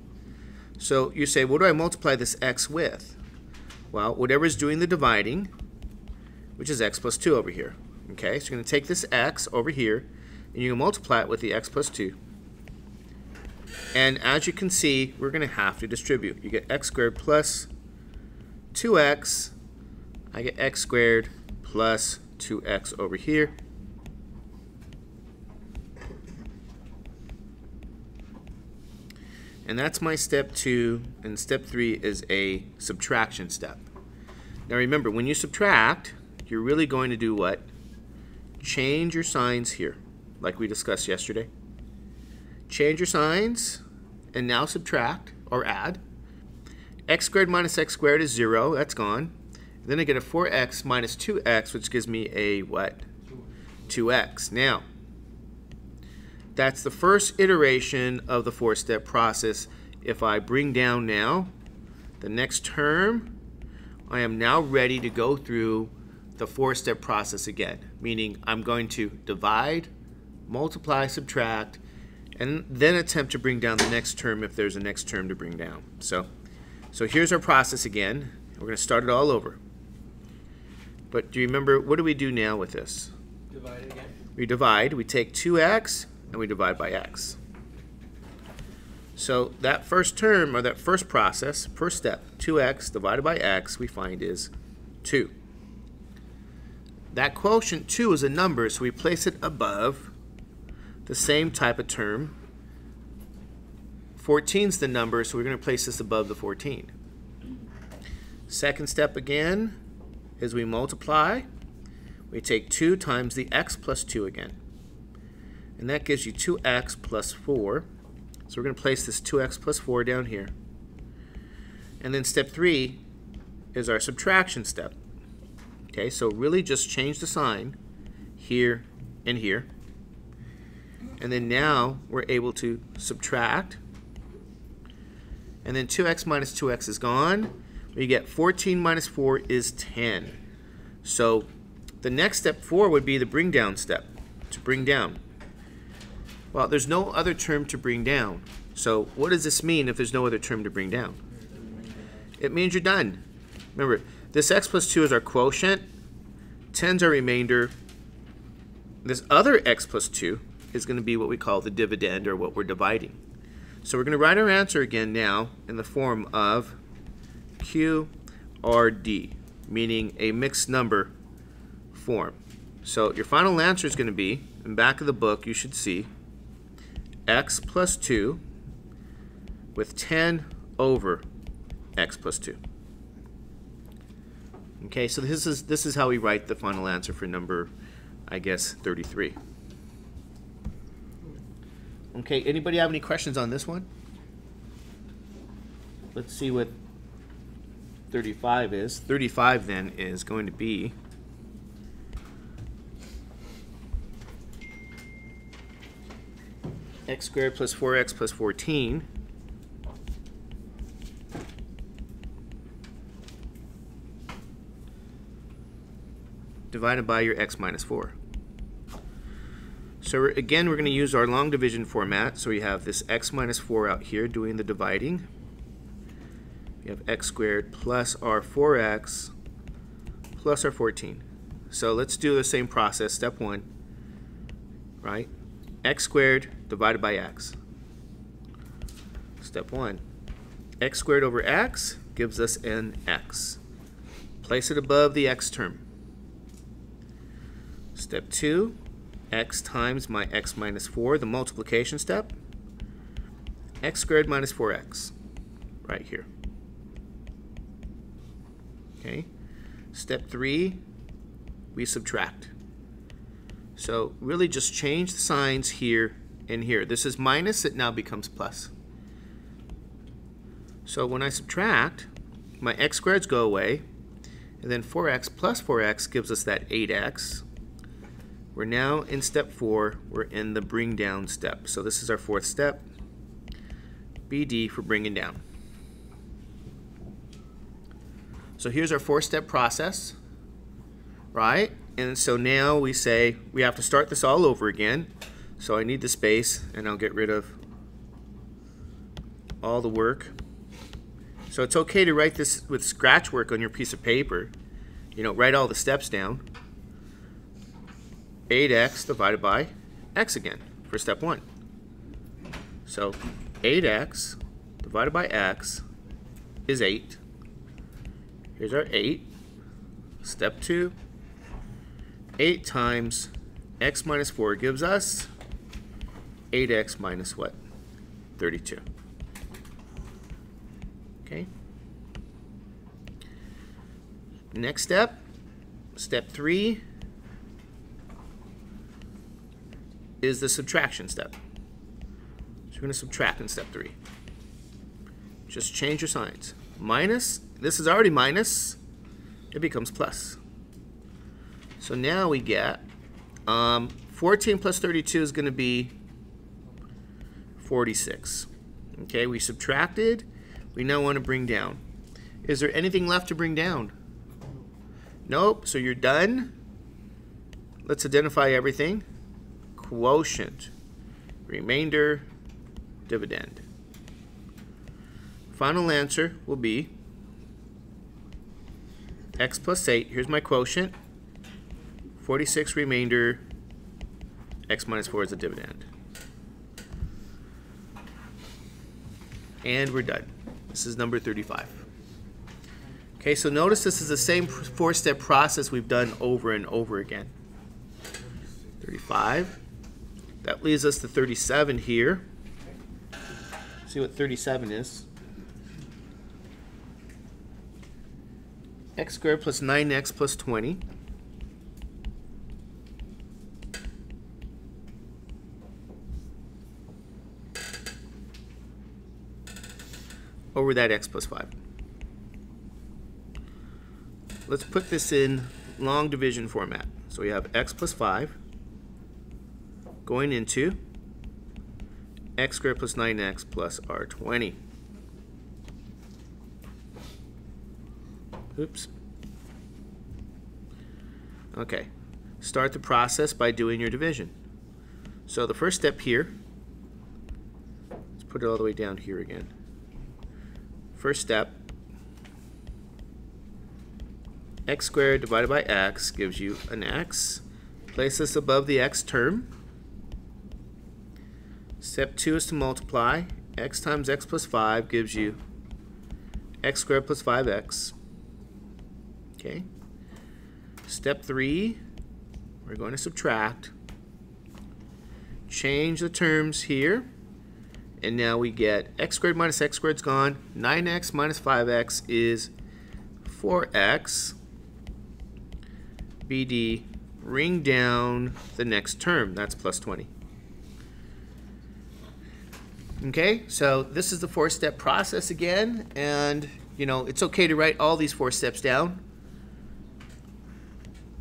So you say, what do I multiply this x with? Well, whatever is doing the dividing, which is x plus 2 over here. Okay? So you're going to take this x over here, and you're going to multiply it with the x plus 2. And as you can see, we're going to have to distribute. You get x squared plus 2x, I get x squared plus 2x over here. And that's my step 2, and step 3 is a subtraction step. Now remember, when you subtract, you're really going to do what? Change your signs here, like we discussed yesterday. Change your signs, and now subtract, or add. X squared minus x squared is 0, that's gone. Then I get a 4x minus 2x, which gives me a what? 2x. Now, that's the first iteration of the 4-step process. If I bring down now the next term, I am now ready to go through the 4-step process again, meaning I'm going to divide, multiply, subtract, and then attempt to bring down the next term if there's a next term to bring down. So here's our process again. We're going to start it all over. But do you remember, what do we do now with this? Divide again. We divide. We take 2x and we divide by x. So that first term, or that first process, first step, 2x divided by x, we find is 2. That quotient 2 is a number, so we place it above the same type of term. 14 is the number, so we're going to place this above the 14. Second step again is we multiply. We take 2 times the x plus 2 again. And that gives you 2x plus 4. So we're going to place this 2x plus 4 down here. And then step 3 is our subtraction step. Okay, so really just change the sign here and here. And then now we're able to subtract. And then 2x minus 2x is gone. We get 14 minus 4 is 10. So the next step 4 would be the bring down step, to bring down. Well, there's no other term to bring down. So what does this mean if there's no other term to bring down? It means you're done. Remember, this x plus 2 is our quotient. 10's our remainder. This other x plus 2 is going to be what we call the dividend, or what we're dividing. So we're going to write our answer again now in the form of QRD, meaning a mixed number form. So your final answer is going to be, in the back of the book you should see, x plus 2 with 10 over x plus 2. Okay, so this is how we write the final answer for number, I guess, 33. Okay, anybody have any questions on this one? Let's see what 35 is. 35 then is going to be x squared plus 4x plus 14 divided by your x minus 4. So again, we're going to use our long division format. So we have this x minus 4 out here doing the dividing. We have x squared plus our 4x plus our 14. So let's do the same process. Step 1, right? X squared divided by x. Step 1. X squared over x gives us an x. Place it above the x term. Step 2. X times my x minus 4, the multiplication step. X squared minus 4x, right here. Okay. Step 3, we subtract. So really just change the signs here and here. This is minus, it now becomes plus. So when I subtract, my x squareds go away, and then 4x plus 4x gives us that 8x. We're now in step 4, we're in the bring down step. So this is our 4th step, BD for bringing down. So here's our 4-step process, right? And so now we say we have to start this all over again. So I need the space, and I'll get rid of all the work. So it's okay to write this with scratch work on your piece of paper. You know, write all the steps down. 8x divided by x again for step 1. So 8x divided by x is 8. Here's our 8. Step 2. 8 times x minus 4 gives us 8x minus what? 32. Okay. Next step, step 3, is the subtraction step. So you're going to subtract in step 3. Just change your signs. Minus, this is already minus, it becomes plus. So now we get 14 plus 32 is going to be 46. Okay, we subtracted. We now want to bring down. Is there anything left to bring down? Nope. So you're done. Let's identify everything. Quotient, remainder, dividend. Final answer will be x plus 8. Here's my quotient. 46 remainder, x minus 4 is the dividend. And we're done. This is number 35. Okay, so notice this is the same 4-step process we've done over and over again. 35. That leaves us to 37 here. See what 37 is. X squared plus 9x plus 20. Over that x plus 5. Let's put this in long division format. So we have x plus 5 going into x squared plus 9x plus r20. Oops. Okay. Start the process by doing your division. So the first step here, let's put it all the way down here again. First step, x squared divided by x gives you an x. Place this above the x term. Step 2 is to multiply. X times x plus 5 gives you x squared plus 5x. Okay. Step 3, we're going to subtract. Change the terms here. And now we get x squared minus x squared's gone. 9x minus 5x is 4x. BD, bring down the next term. That's plus 20. Okay, so this is the 4-step process again. And, you know, it's okay to write all these 4 steps down.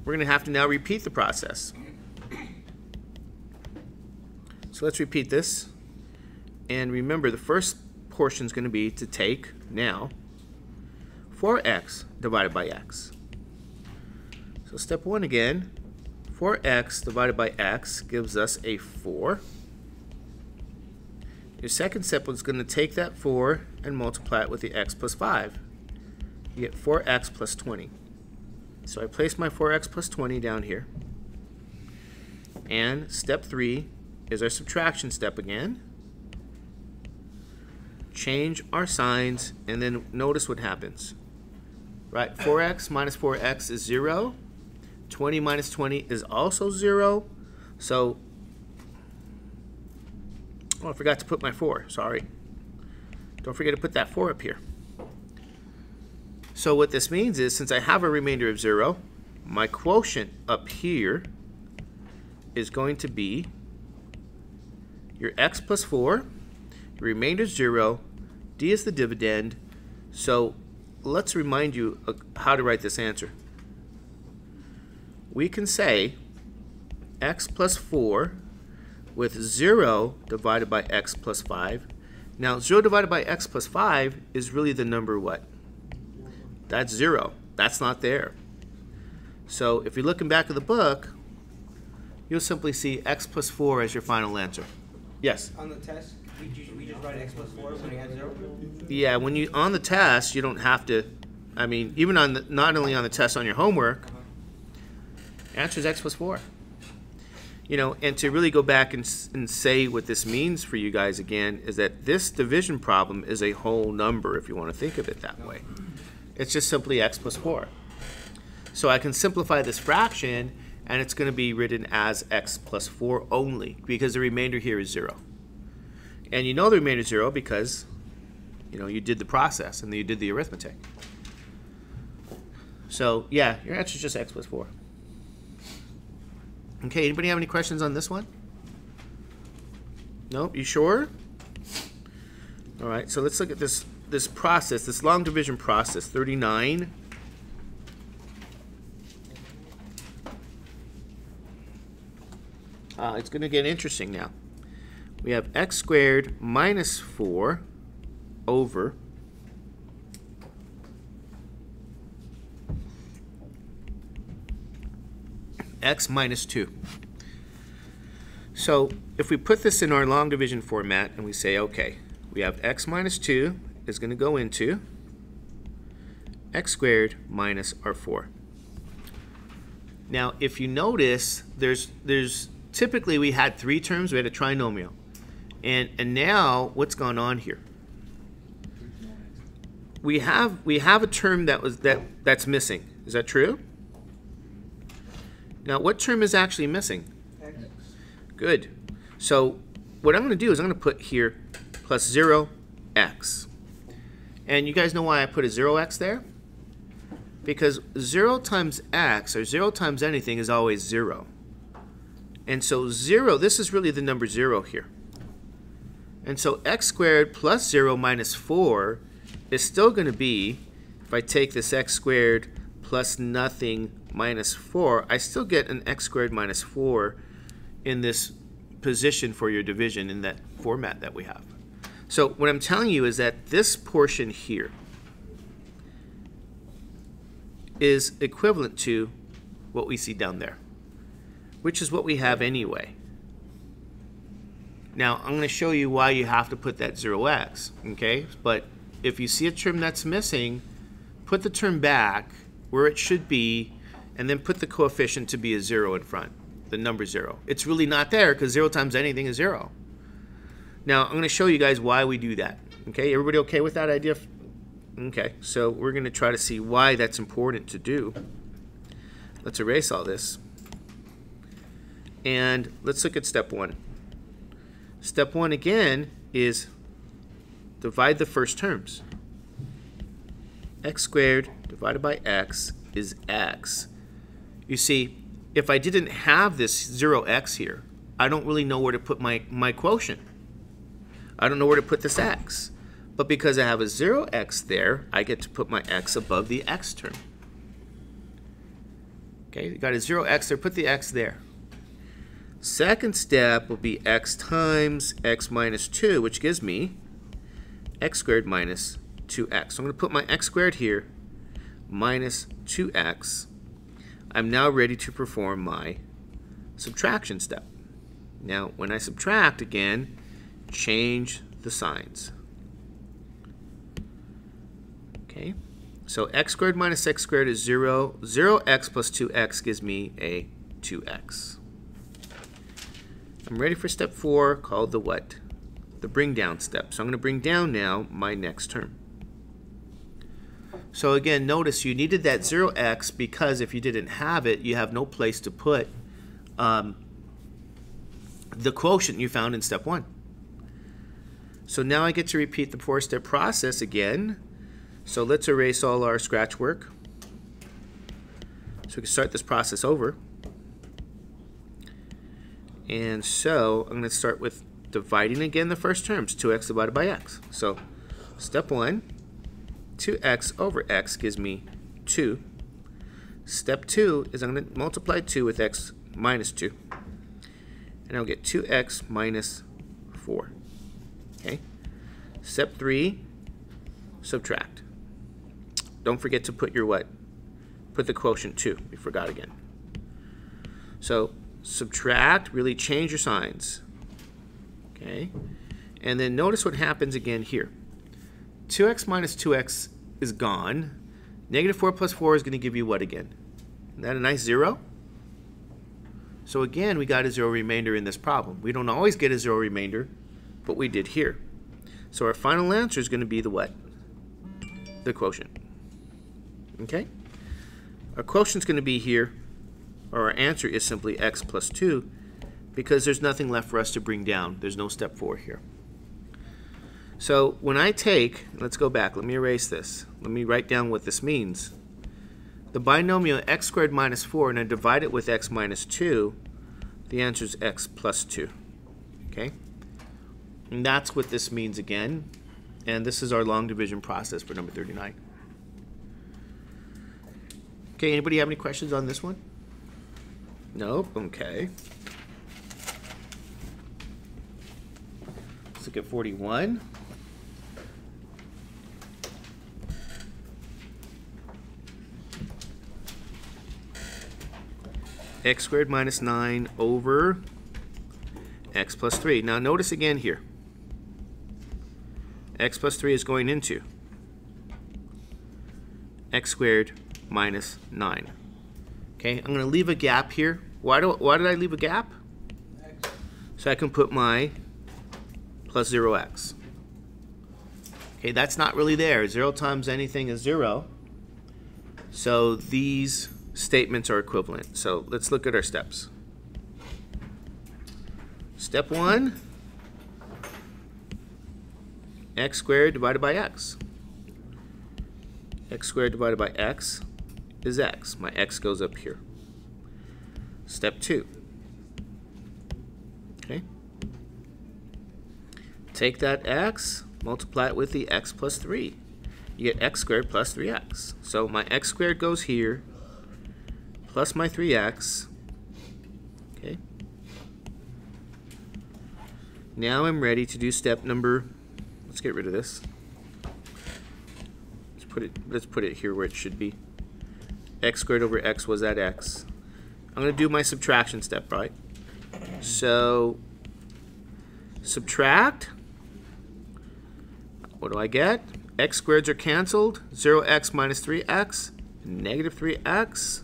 We're going to have to now repeat the process. So let's repeat this. And remember, the first portion is going to be to take, now, 4x divided by x. So step 1 again, 4x divided by x gives us a 4. Your second step is going to take that 4 and multiply it with the x plus 5. You get 4x plus 20. So I place my 4x plus 20 down here. And step 3 is our subtraction step again. Change our signs, and then notice what happens. Right, 4x minus 4x is 0. 20 minus 20 is also 0. So, oh, I forgot to put my 4. Sorry. Don't forget to put that 4 up here. So what this means is, since I have a remainder of 0, my quotient up here is going to be your x plus 4, your remainder is 0, d is the dividend. So let's remind you of how to write this answer. We can say x plus 4 with 0 divided by x plus 5. Now 0 divided by x plus 5 is really the number what? That's 0. That's not there. So if you're looking back at the book, you'll simply see x plus 4 as your final answer. Yes? On the test, we just write x plus 4 when you have 0? Yeah, when you on the test, you don't have to, I mean, even on the, not only on the test, on your homework, answer is x plus 4. You know, and to really go back and say what this means for you guys again is that this division problem is a whole number, if you want to think of it that way. It's just simply x plus 4. So I can simplify this fraction, and it's going to be written as x plus 4 only, because the remainder here is 0. And you know the remainder is 0 because you did the process and you did the arithmetic. So yeah, your answer is just x plus 4. Okay, anybody have any questions on this one? Nope, you sure? All right, so let's look at this process, this long division process, 39. It's going to get interesting now. We have x squared minus 4 over x minus 2. So if we put this in our long division format and we say, okay, we have x minus 2 is going to go into x squared minus our 4. Now, if you notice, there's typically we had 3 terms. We had a trinomial, and now what's gone on here? We have a term that's missing. Is that true? Now, what term is actually missing? X. Good. So what I'm going to do is I'm going to put here plus 0x. And you guys know why I put a 0x there? Because 0 times x, or 0 times anything, is always 0. And so 0, this is really the number 0 here. And so x squared plus 0 minus 4 is still going to be, if I take this x squared plus nothing minus 4, I still get an x squared minus 4 in this position for your division in that format that we have. So what I'm telling you is that this portion here is equivalent to what we see down there, which is what we have anyway. Now, I'm going to show you why you have to put that 0x, okay? But if you see a term that's missing, put the term back where it should be, and then put the coefficient to be a 0 in front, the number 0. It's really not there because 0 times anything is 0. Now, I'm going to show you guys why we do that. Okay, everybody okay with that idea? Okay, so we're going to try to see why that's important to do. Let's erase all this. And let's look at step 1. Step 1 again is divide the first terms. X squared divided by x is x. You see, if I didn't have this 0x here, I don't really know where to put my quotient. I don't know where to put this x. But because I have a 0x there, I get to put my x above the x term. Okay, you got a 0x there, put the x there. Second step will be x times x minus 2, which gives me x squared minus 2x. So I'm going to put my x squared here, minus 2x. I'm now ready to perform my subtraction step. Now, when I subtract again, change the signs. Okay, so x squared minus x squared is 0. 0x plus 2x gives me a 2x. I'm ready for step 4, called the what? The bring down step. So I'm going to bring down now my next term. So again, notice you needed that 0x because if you didn't have it, you have no place to put the quotient you found in step 1. So now I get to repeat the 4-step process again. So let's erase all our scratch work. So we can start this process over. And so I'm going to start with dividing again the first terms, 2x divided by x. So step 1, 2x over x gives me 2. Step 2 is I'm going to multiply 2 with x minus 2. And I'll get 2x minus 4. Okay. Step 3, subtract. Don't forget to put your what? Put the quotient 2. We forgot again. So subtract, really change your signs. Okay. And then notice what happens again here. 2x minus 2x is gone. Negative 4 plus 4 is going to give you what again? Isn't that a nice 0? So again, we got a 0 remainder in this problem. We don't always get a 0 remainder, but we did here. So our final answer is going to be the what? The quotient. Okay? Our quotient's going to be here, or our answer is simply x plus 2, because there's nothing left for us to bring down. There's no step 4 here. So when I take, let's go back, let me erase this. Let me write down what this means. The binomial x squared minus 4, and I divide it with x minus 2, the answer is x plus 2. Okay? And that's what this means again. And this is our long division process for number 39. Okay, anybody have any questions on this one? Nope, okay. Let's look at 41. X squared minus 9 over x plus 3. Now notice again here. X plus 3 is going into x squared minus 9. Okay, I'm going to leave a gap here. Why did I leave a gap? So I can put my plus 0x. Okay, that's not really there. 0 times anything is 0. So these statements are equivalent. So let's look at our steps. Step 1, x squared divided by x. X squared divided by x is x. My x goes up here. Step 2. Okay. Take that x, multiply it with the x plus 3. You get x squared plus 3x. So my x squared goes here, plus my 3x. Okay. Now I'm ready to do step number, let's get rid of this. Let's put it here where it should be. X squared over x was that x. I'm going to do my subtraction step, right? So subtract. What do I get? X squareds are canceled. 0x minus 3x, negative 3x.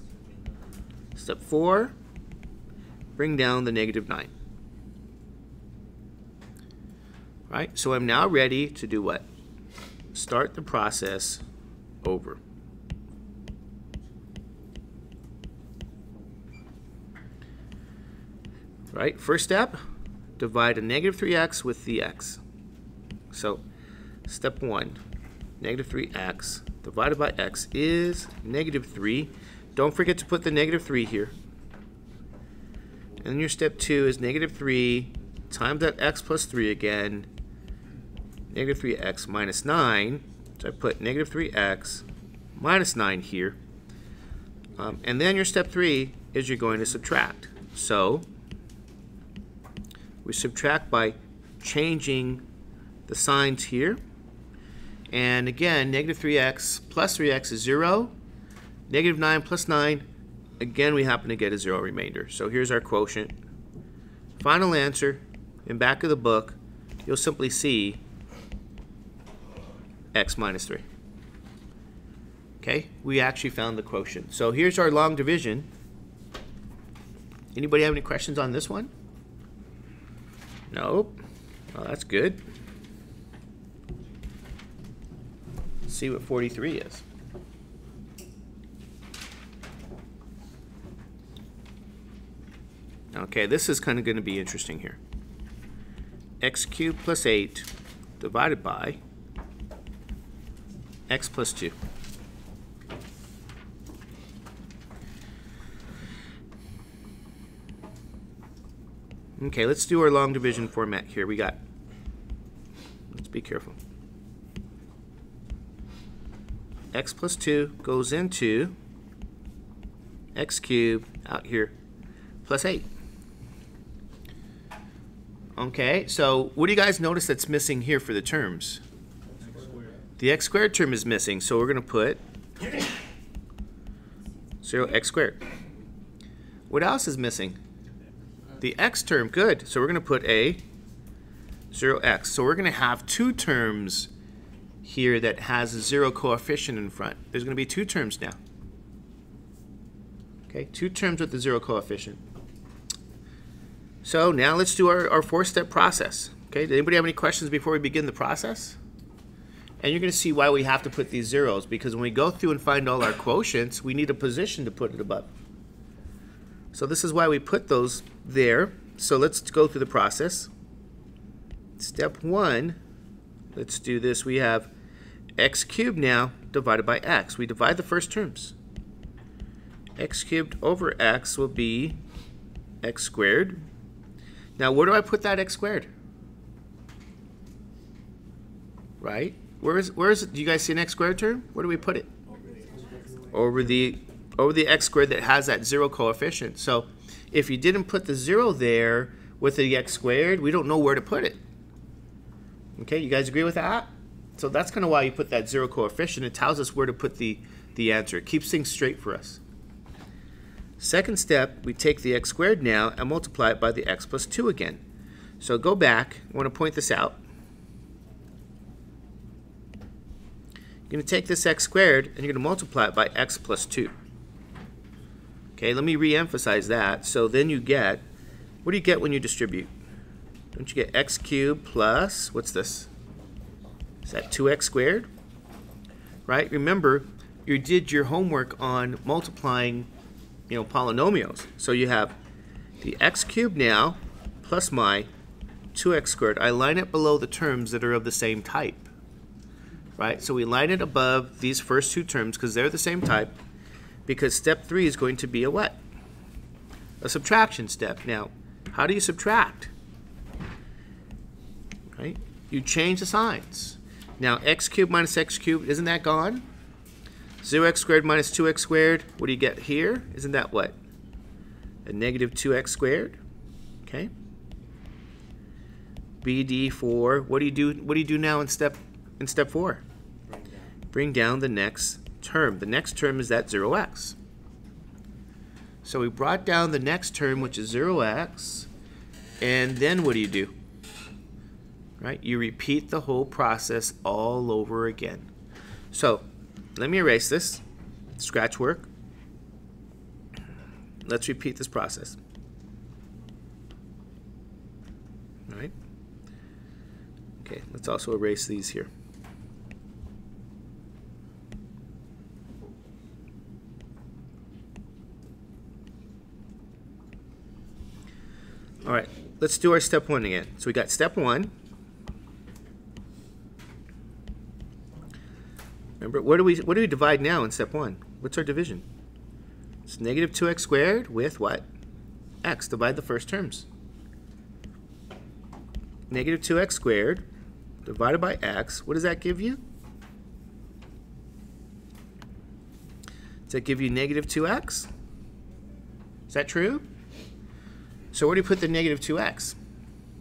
Step 4, bring down the negative 9. Right? So I'm now ready to do what? Start the process over. Right? First step, divide a negative 3x with the x. So step 1, negative 3x divided by x is negative 3. Don't forget to put the negative 3 here. And then your step 2 is negative 3 times that x plus 3 again, negative 3x minus 9. So I put negative 3x minus 9 here. And then your step 3 is you're going to subtract. So we subtract by changing the signs here. And again, negative 3x plus 3x is 0. Negative 9 plus 9, again we happen to get a 0 remainder. So here's our quotient. Final answer, in back of the book, you'll simply see x minus 3. Okay, we actually found the quotient. So here's our long division. Anybody have any questions on this one? Nope. Well, that's good. Let's see what 43 is. Okay, this is kind of going to be interesting here. X cubed plus 8 divided by x plus 2. Okay, let's do our long division format here. We got, let's be careful. X plus 2 goes into x cubed out here plus 8. Okay, so what do you guys notice that's missing here for the terms? The x squared term is missing, so we're going to put 0x squared. What else is missing? The x term, good. So we're going to put a 0x. So we're going to have two terms here that has a 0 coefficient in front. There's going to be two terms now. Okay, two terms with the 0 coefficient. So now let's do our 4-step process. Okay, did anybody have any questions before we begin the process? And you're going to see why we have to put these zeros, because when we go through and find all our quotients, we need a position to put it above. So this is why we put those there. So let's go through the process. Step 1, let's do this. We have x cubed now divided by x. We divide the first terms. X cubed over x will be x squared. Now where do I put that x squared? Right? Where is it? Do you guys see an x squared term? Where do we put it? Over the x squared that has that 0 coefficient. So if you didn't put the 0 there with the x squared, we don't know where to put it. Okay, you guys agree with that? So that's kind of why you put that 0 coefficient. It tells us where to put the answer. It keeps things straight for us. Second step, we take the x squared now and multiply it by the x plus 2 again. So go back. I want to point this out. You're going to take this x squared and you're going to multiply it by x plus 2. Okay, let me re-emphasize that. So then you get, what do you get when you distribute? Don't you get x cubed plus, what's this? Is that 2x squared? Right? Remember, you did your homework on multiplying, polynomials. So you have the x cubed now plus my 2x squared. I line it below the terms that are of the same type. Right? So we line it above these first two terms because they're the same type, because step 3 is going to be a what? A subtraction step. Now, how do you subtract? Right? You change the signs. Now, x cubed minus x cubed, isn't that gone? 0x squared minus 2x squared, what do you get here? Isn't that what? A negative 2x squared. Okay? BD for, what do you do now in step 4? Bring down the next term. The next term is that 0x. So we brought down the next term, which is 0x, and then what do? Right? You repeat the whole process all over again. So let me erase this. Scratch work. Let's repeat this process. All right? Okay, let's also erase these here. All right, let's do our step 1 again. So we got step 1. Remember, what do we divide now in step 1? What's our division? It's negative 2x squared with what? X. Divide the first terms. Negative 2x squared divided by x. What does that give you? Does that give you negative 2x? Is that true? So where do you put the negative 2x?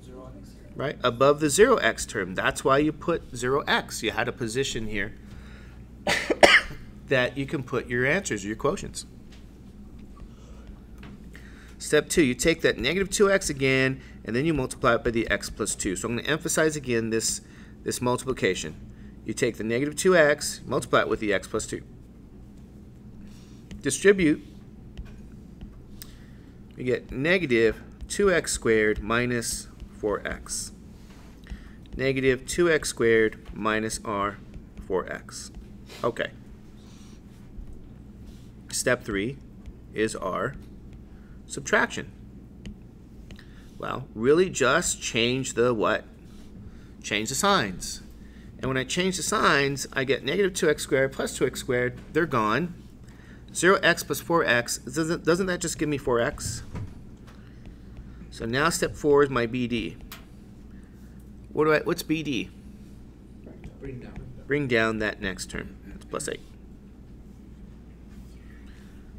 0x. Right? Above the 0x term. That's why you put 0x. You had a position here that you can put your answers, your quotients. Step 2, you take that negative 2x again, and then you multiply it by the x plus 2. So I'm going to emphasize again this multiplication. You take the negative 2x, multiply it with the x plus 2. Distribute. You get negative 2x squared minus 4x. Negative 2x squared minus r 4x. Okay. Step 3 is our subtraction. Well, really just change the what? Change the signs. And when I change the signs, I get negative 2x squared plus 2x squared. They're gone. 0x plus 4x. Doesn't that just give me 4x? So now step 4 is my BD. What's BD? Bring down that next term. It's plus 8.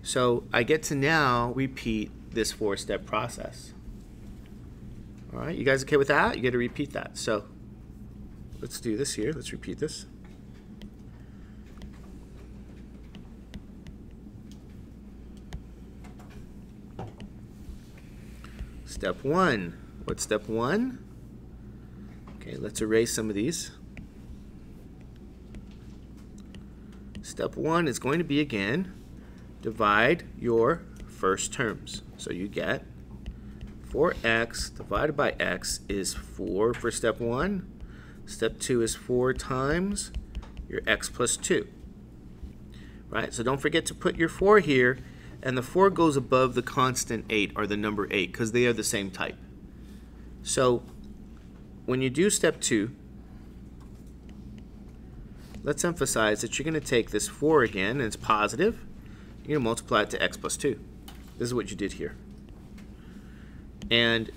So I get to now repeat this 4-step process. All right, you guys okay with that? You got to repeat that. So let's do this here. Let's repeat this. Step 1. What's step 1? Okay, let's erase some of these. Step 1 is going to be, again, divide your first terms. So you get 4x divided by x is 4 for step 1. Step 2 is 4 times your x plus 2. Right? So don't forget to put your 4 here, and the 4 goes above the constant 8, or the number 8, because they are the same type. So when you do step 2, let's emphasize that you're going to take this 4 again, and it's positive. You're going to multiply it to x plus 2. This is what you did here. And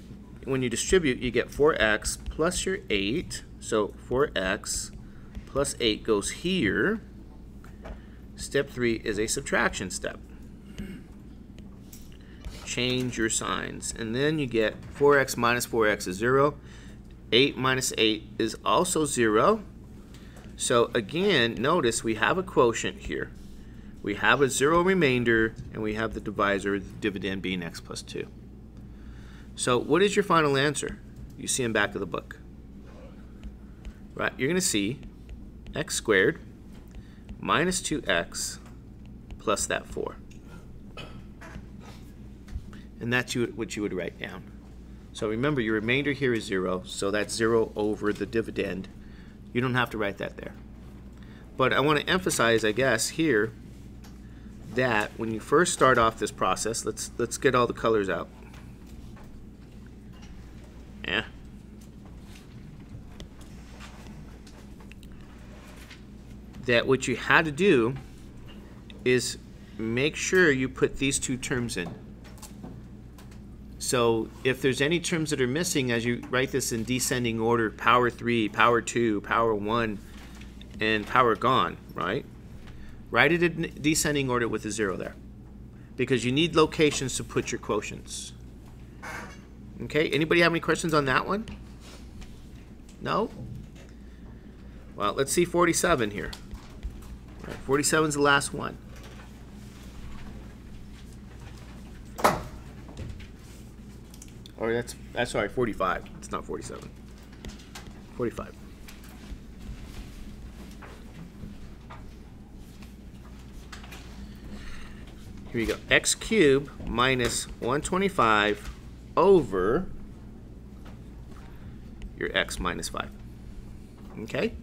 when you distribute, you get 4x plus your 8. So 4x plus 8 goes here. Step 3 is a subtraction step. Change your signs. And then you get 4x minus 4x is 0. 8 minus 8 is also 0. So again, notice we have a quotient here. We have a 0 remainder, and we have the divisor, the dividend being x plus 2. So what is your final answer? You see in back of the book. Right, you're going to see x squared minus 2x plus that 4. And that's what you would write down. So remember, your remainder here is 0, so that's 0 over the dividend. You don't have to write that there. But I want to emphasize, I guess, here that when you first start off this process, let's get all the colors out. Yeah. That what you had to do is make sure you put these two terms in. So if there's any terms that are missing as you write this in descending order, power 3, power 2, power 1, and power gone, right? Write it in descending order with a 0 there, because you need locations to put your quotients. Okay, anybody have any questions on that one? No? Well, let's see 47 here. All right, 47 is the last one. Or that's sorry, 45. It's not 47. 45. Here you go. X cubed minus 125 over your x minus 5. Okay?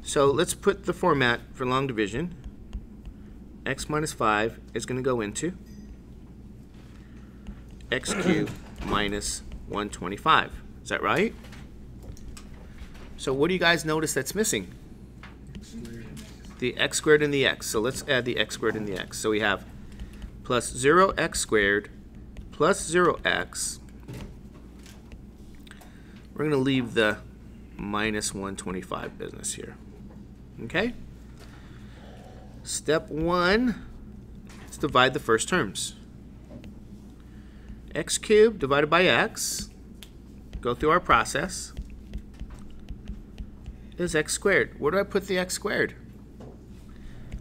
So let's put the format for long division. X minus 5 is going to go into x cubed minus 125. Is that right? So what do you guys notice that's missing? The x squared and the x. So let's add the x squared and the x. So we have plus 0x squared plus 0x. We're going to leave the minus 125 business here. Okay? Step 1, let's divide the first terms. X cubed divided by x, go through our process, is x squared. Where do I put the x squared?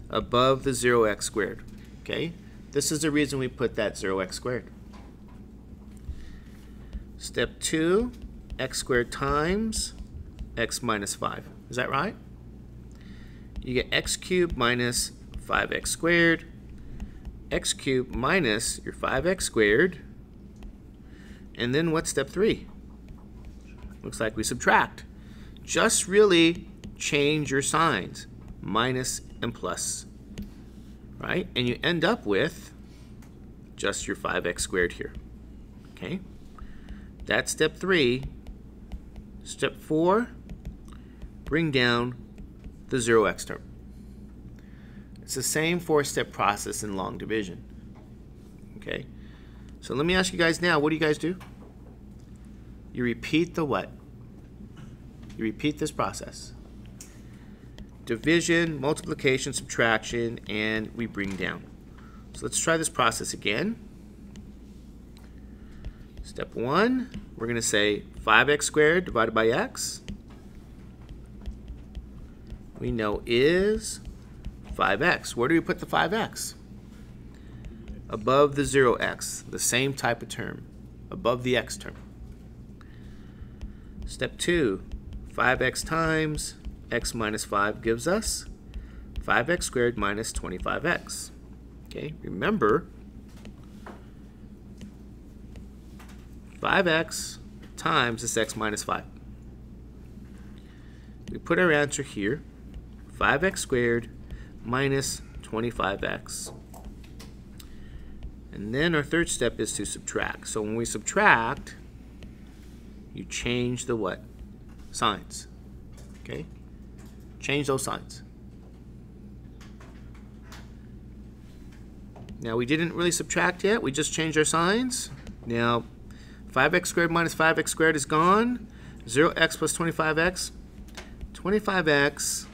Above the 0x squared. Okay? This is the reason we put that 0x squared. Step 2, x squared times x minus 5. Is that right? You get x cubed minus 5x squared, x cubed minus your 5x squared, and then what's step 3? Looks like we subtract. Just really change your signs, minus and plus, right? And you end up with just your 5x squared here, okay? That's step 3. Step 4, bring down the 0x term. It's the same 4-step process in long division, okay? So let me ask you guys now, what do you guys do? You repeat the what? You repeat this process. Division, multiplication, subtraction, and we bring down. So let's try this process again. Step 1, we're going to say 5x squared divided by x. We know is 5x. Where do we put the 5x? Above the 0x, the same type of term, above the x term. Step 2, 5x times x minus 5 gives us 5x squared minus 25x. Okay, remember, 5x times this x minus 5. We put our answer here, 5x squared minus 25x. And then our third step is to subtract. So when we subtract, you change the what? Signs. Okay? Change those signs. Now we didn't really subtract yet, we just changed our signs. Now 5x squared minus 5x squared is gone. 0x plus 25x. 25x,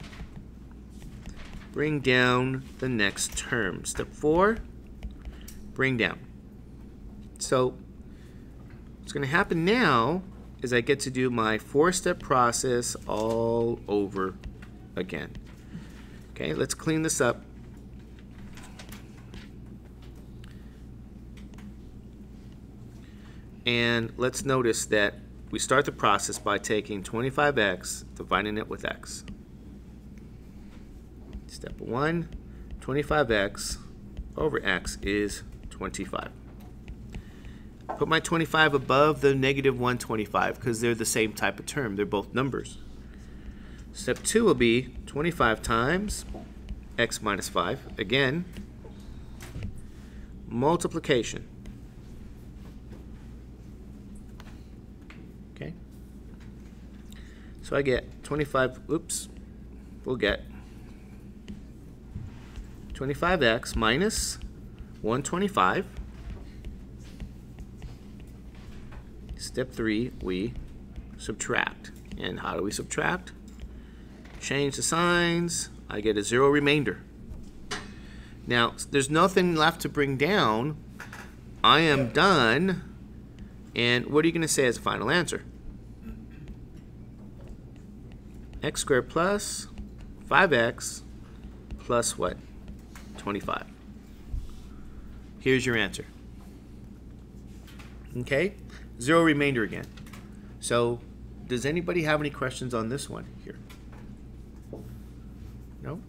bring down the next term. Step 4, bring down. So what's going to happen now is I get to do my 4-step process all over again. Okay, let's clean this up. And let's notice that we start the process by taking 25x, dividing it with x. Step 1, 25x over x is 25. Put my 25 above the negative 125 because they're the same type of term. They're both numbers. Step 2 will be 25 times x minus 5. Again, multiplication. Okay. So I get 25, we'll get 25x minus 125. Step 3, we subtract. And how do we subtract? Change the signs. I get a 0 remainder. Now, there's nothing left to bring down. I am done. And what are you going to say as a final answer? X squared plus 5x plus what? 25. Here's your answer. Okay? 0 remainder again. So, does anybody have any questions on this one here? No?